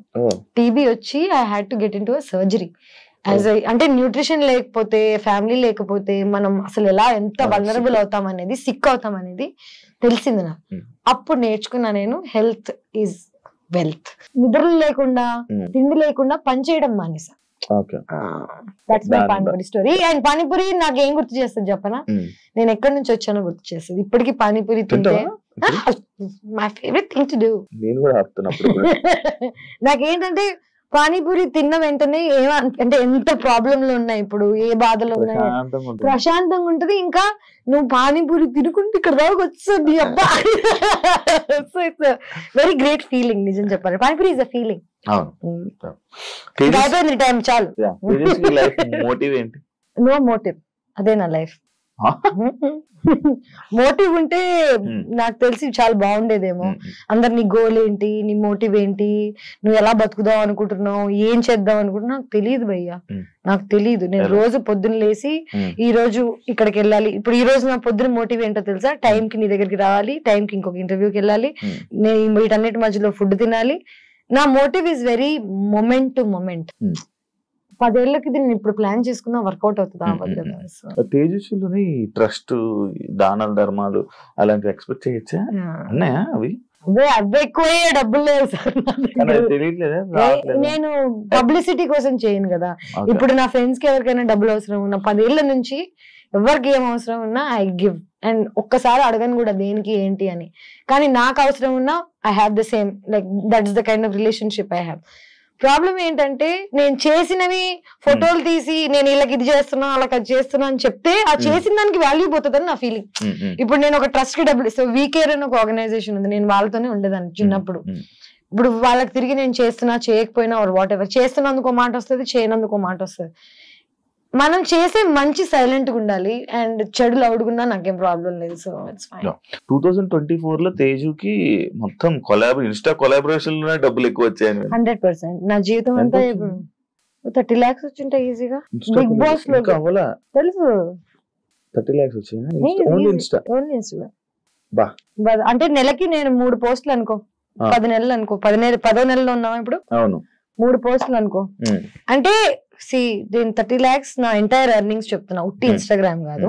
టీబీ వచ్చి I had to get in to a surgery. అంటే న్యూట్రిషన్ లేకపోతే, ఫ్యామిలీ లేకపోతే మనం అసలు ఎంత వల్నరబుల్ అవుతాం అనేది, సిక్ అవుతాం అనేది తెలిసింది నాకు. అప్పుడు నేర్చుకున్నా నేను, హెల్త్ ఈజ్ వెల్త్. నిద్ర లేకుండా, తిండి లేకుండా పని చేయడం మానేసా. That's my panipuri story. And panipuri నాకు ఏం గుర్తు చేస్తుంది చెప్పనా, నేను ఎక్కడి నుంచి వచ్చానో గుర్తు చేస్తుంది. ఇప్పటికి పానీపూరి తింటే my favourite thing to do. నాకేంటంటే పానీపూరి తిన్న వెంటనే అంటే ఎంత ప్రాబ్లంలు ఉన్నాయి, ఇప్పుడు ఏ బాధలు ఉన్నాయి, ప్రశాంతంగా ఉంటది. ఇంకా నువ్వు పానీపూరి తినుకుంటే ఇక్కడ దాకా వస్తుంది అబ్బా. So it's very great feeling. నిజం చెప్పాలి, panipuri is a feeling. Time చాలు. నో మోటివ్, అదే నా లైఫ్. మోటివ్ ఉంటే నాకు తెలిసి చాలా బాగుండేదేమో. అందరు నీ గోల్ ఏంటి, నీ మోటివ్ ఏంటి, నువ్వు ఎలా బతుకుదాం అనుకుంటున్నావు, ఏం చేద్దాం అనుకుంటున్నావు, నాకు తెలియదు భయ్యా, నాకు తెలియదు. నేను రోజు పొద్దున్న లేసి ఈ రోజు ఇక్కడికి వెళ్ళాలి, ఇప్పుడు ఈ రోజు నా పొద్దున మోటివ్ ఏంటో తెలుసా, టైం కి నీ దగ్గరికి రావాలి, టైం కి ఇంకొక ఇంటర్వ్యూకి వెళ్ళాలి, నేను వీటన్నిటి మధ్యలో ఫుడ్ తినాలి. నా motive is very moment to moment. 10 ఏళ్ళకి నేను ఇప్పుడు ప్లాన్ చేసుకున్నా వర్కౌట్ అవుతుందా? తేజస్విలోని ట్రస్ట్, దానాలు, ధర్మాలు అలాంటివి ఎక్స్పెక్ట్ చేయొచ్చా? అన్నాయా అవి? అవి ఎక్కువ డబ్బులు లేవు సార్, నేను పబ్లిసిటీ కోసం చేయను కదా. ఇప్పుడు నా ఫ్రెండ్స్ కి ఎవరికైనా డబ్బులు అవసరం ఉన్నా, 10 ఏళ్ల నుంచి ఎవరికి ఏం అవసరం ఉన్నా ఐ గివ్. అండ్ ఒక్కసారి అడగను కూడా దేనికి ఏంటి అని. కానీ నాకు అవసరం ఉన్నా I have the same, like that's the kind of relationship I have. Problem ఏంటంటే నేను చేసినవి ఫోటోలు తీసి నేను వీళ్ళకి ఇది చేస్తున్నా వాళ్ళకి అది చేస్తున్నా అని చెప్తే ఆ చేసిన దానికి వాల్యూ పోతుందని నా ఫీలింగ్. ఇప్పుడు నేను ఒక ట్రస్ట్ కి డబ్బులు ఇస్తాను, వీకేర్ అని ఒక ఆర్గనైజేషన్ ఉంది, నేను వాళ్ళతోనే ఉండేదాన్ని చిన్నప్పుడు. ఇప్పుడు వాళ్ళకి తిరిగి నేను చేస్తున్నా చేయకపోయినా ఆర్ వాట్ ఎవర్, చేస్తున్నందుకు మాట వస్తుంది, చేయనందుకు మాట వస్తుంది. మనం చేసే మంచి సైలెంట్ గా ఉండాలి, అండ్ చెడు లౌడ్గున్నా నాకేం ప్రాబ్లం లేదు. So it's fine. 2024 లో తేజుకి మొత్తం ఇన్స్టా కొలాబరేషన్ లోనే డబ్బులు ఎక్కువ వచ్చాయి. 100%. నా జీవితం అంతా 30 lakhs వచ్చింటాయి ఈజీగా. బిగ్ బాస్ లో తెలుసు 30 lakhs వచ్చాయి ఓన్లీ ఇన్స్టా. అంటే నెలకి నేను 3 పోస్టులు అనుకో, 10 నెలలు అనుకో, 10వ నెలలో ఉన్నావా ఇప్పుడు, 3 పోస్టులు అనుకో. అంటే దీని 30 lakhs నా ఎంటైర్ ఎర్నింగ్స్ చెప్తున్నా, ఉట్టి ఇన్స్టాగ్రామ్ కాదు.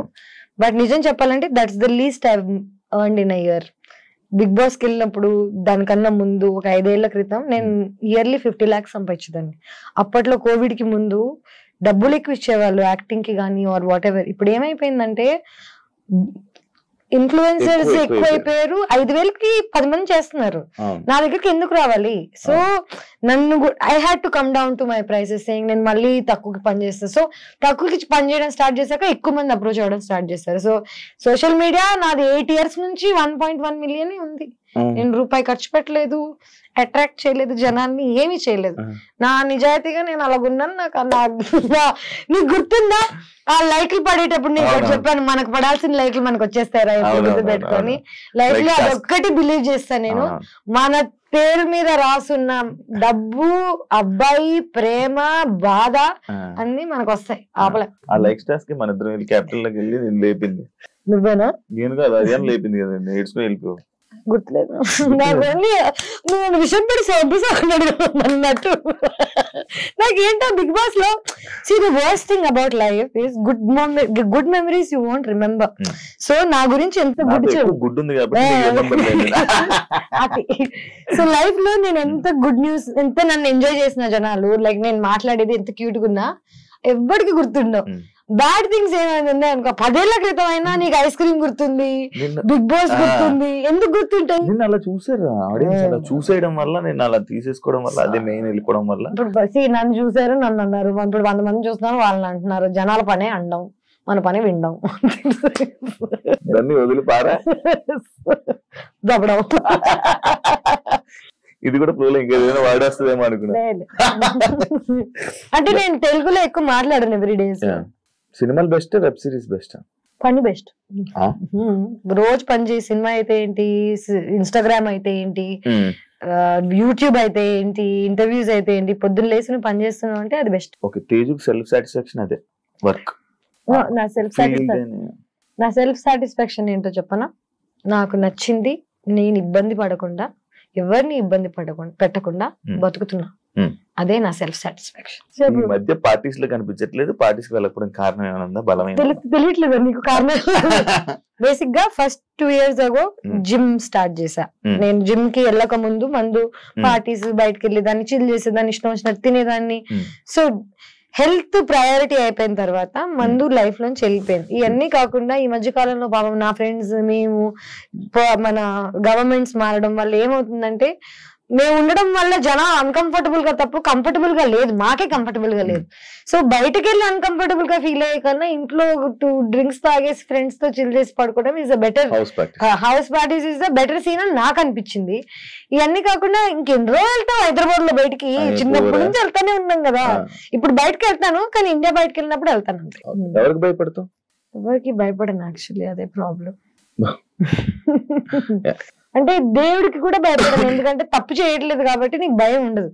బట్ నిజం చెప్పాలంటే that's the least I earned in a year. Bigg Boss కి వెళ్ళినప్పుడు దానికన్నా ముందు ఒక 5 ఏళ్ల క్రితం నేను ఇయర్లీ 50 lakhs సంపాదించేదాన్ని. అప్పట్లో కోవిడ్ కి ముందు డబ్బులు ఎక్కువ ఇచ్చేవాళ్ళు యాక్టింగ్ కి కానీ ఆర్ వాట్ ఎవర్. ఇప్పుడు ఏమైపోయిందంటే ఇన్ఫ్లుయెన్సర్స్ ఎక్కువైపోయారు, 5,000కి 10 మంది చేస్తున్నారు, నా దగ్గరికి ఎందుకు రావాలి? సో నన్ను I had to come down to my prices, నేను మళ్ళీ తక్కువకి పని చేస్తాను. సో తక్కువకి పని చేయడం స్టార్ట్ చేశాక ఎక్కువ మంది అప్రోచ్ అవ్వడం స్టార్ట్ చేస్తారు. సో సోషల్ మీడియా నాది 8 years నుంచి 1.1 million ఉంది. నేను రూపాయి ఖర్చు పెట్టలేదు, అట్రాక్ట్ చేయలేదు జనాన్ని, ఏమీ చేయలేదు. నా నిజాయితీగా నేను అలాగున్నాను. నీకు గుర్తుందా ఆ లైక్లు పడేటప్పుడు నేను చెప్పాను, మనకు పడాల్సిన లైక్లు మనకు వచ్చేస్తారా గుర్తు పెట్టుకొని. లైఫ్ లో అదొక్కటి బిలీవ్ చేస్తాను నేను, మన పేరు మీద రాసున్న డబ్బు, అబ్బాయి, ప్రేమ, బాధ అన్ని మనకు వస్తాయి. ఆపలే. ఆ లైక్ స్టార్స్ కి మన ఇద్దరు క్యాపిటల్ లోకి వెళ్ళి నేను లేపింది. నువ్వేనా? నేను కాదు, అదేం లేపింది కదండి, ఏడ్చుకుని వెళ్ళిపోయావు. గుర్తులేదు నేను విషయం పడి అన్నట్టు. నాకేంటో బిగ్ బాస్ లో the worst thing about life is good memories you won't remember. So నా గురించి ఎంత గుడ్ ఉంది. సో లైఫ్ లో నేను ఎంత గుడ్ న్యూస్, ఎంత నన్ను ఎంజాయ్ చేసిన జనాలు, లైక్ నేను మాట్లాడేది ఎంత క్యూట్ గా ఉన్నా ఎవ్వడికి గుర్తుండవు. బ్యాడ్ థింగ్స్ ఏమైనా ఉన్నాయి అనుకో, 10 ఏళ్ల క్రితం అయినా నీకు ఐస్ క్రీమ్ గుర్తుంది, బిగ్ బాస్ గుర్తుంది, ఎందుకు గుర్తుంటాయి? నేను అలా చూసారు ఆడియన్స్, అలా చూసేయడం వల్ల, నేను అలా తీసేసుకోవడం వల్ల, అదే మెయిన్ వెళ్ళిపోవడం వల్ల. ఇప్పుడు నన్ను చూసారు, నన్ను అన్నారు, ఇప్పుడు 100 మంది చూస్తున్నారు, వాళ్ళని అంటున్నారు. జనాల పనే అండం, మన పని వినడం, దాన్ని వదిలిపారా దబ్బడం. ఇది కూడా ఫ్లో లో ఇంకేదైనా వర్డ్ వస్తుందేమో అనుకున్నా. లేదు. అంటే నేను తెలుగులో ఎక్కువ మాట్లాడను ఎవ్రీడే. సినిమాలు బెస్ట్, వెబ్ సిరీస్ బెస్ట్? పని బెస్ట్. రోజు పని చేసి సినిమా అయితే ఏంటి, ఇన్స్టాగ్రామ్ అయితే ఏంటి, యూట్యూబ్ అయితే ఏంటి, ఇంటర్వ్యూస్ అయితే ఏంటి, పొద్దున్న లేసి నువ్వు పని చేస్తున్నావు అంటే అది బెస్ట్. ఓకే, తేజుకి సెల్ఫ్ సాటిస్ఫాక్షన్ అదే వర్క్. నా సెల్ఫ్ సాటిస్ఫాక్షన్ ఏంటో చెప్పనా, నాకు నచ్చింది, నేను ఇబ్బంది పడకుండా, ఎవరిని ఇబ్బంది పెట్టకుండా బతుకుతున్నా, అదే నా సెల్ఫ్ సాటిస్ఫాక్షన్. ఈ మధ్య పార్టీస్ లో కనిపించట్లేదు, పార్టీస్ కి వెళ్ళకపోవడం కారణం ఏమన్నా బలమైన? తెలియట్లేదు నీకు కారణం. బేసిక్ గా first 2 years ago gym start చేశా. నేను జిమ్ కి వెళ్ళక ముందు మందు, పార్టీస్, బయటకు వెళ్ళేదాన్ని, చిల్ చేసేదాన్ని, ఇష్టం వచ్చినట్టు తినేదాన్ని. సో హెల్త్ ప్రయారిటీ అయిపోయిన తర్వాత మందు లైఫ్ లోంచి వెళ్ళిపోయింది. ఇవన్నీ కాకుండా ఈ మధ్య కాలంలో పాపం నా ఫ్రెండ్స్, మేము, మన గవర్నమెంట్స్ మారడం వల్ల ఏమవుతుందంటే, మేము ఉండడం వల్ల జనం అన్కంఫర్టబుల్ గా తప్ప కంఫర్టబుల్ గా లేదు, మాకే కంఫర్టబుల్ గా లేదు. సో బయటకు వెళ్ళి అన్కంఫర్టబుల్ గా ఫీల్ అయ్యే కన్నా ఇంట్లో 2 drinks తాగేసి ఫ్రెండ్స్ తో చిల్ చేసి పడుకోవడం is a better, house parties is a better scene అని నాకు అనిపించింది. ఇవన్నీ కాకుండా ఇంకెన్ని రోజులు వెళ్తాం హైదరాబాద్ లో బయటికి, చిన్నప్పటి నుంచి వెళ్తానే ఉన్నాం కదా. ఇప్పుడు బయటకు వెళ్తాను కానీ ఇండియా బయటకు వెళ్ళినప్పుడు వెళ్తాను అంతే. ఎవరికి భయపడతావు? ఎవరికి భయపడను యాక్చువల్లీ, అదే ప్రాబ్లం. అంటే దేవుడికి కూడా భయపడను, ఎందుకంటే తప్పు చేయట్లేదు కాబట్టి నీకు భయం ఉండదు.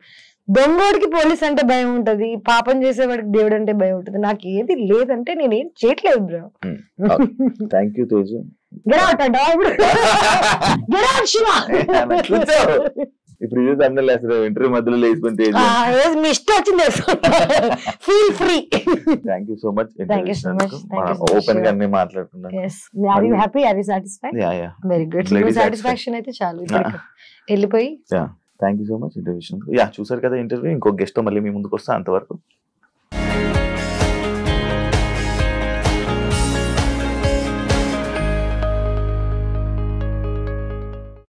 దొంగోడికి పోలీస్ అంటే భయం ఉంటది, పాపం చేసేవాడికి దేవుడు అంటే భయం ఉంటది. నాకు ఏది లేదంటే నేనేం చేయట్లేదు బ్రో. Thank you Teju. ఇప్పుడు ఇంటర్వ్యూ మధ్యలో లేచిపోతే మీ ఇష్టం వచ్చింది, feel free. Thank you so much. Open గా అన్ని మాట్లాడుతున్నాను. Very good. సాటిస్ఫాక్షన్ అయితే చాలు, వెళ్ళిపోయి. Thank you so much interview. చూసారు కదా ఇంటర్వ్యూ. ఇంకో గెస్ట్ తో మళ్ళీ మీ ముందుకు వస్తా. అంతవరకు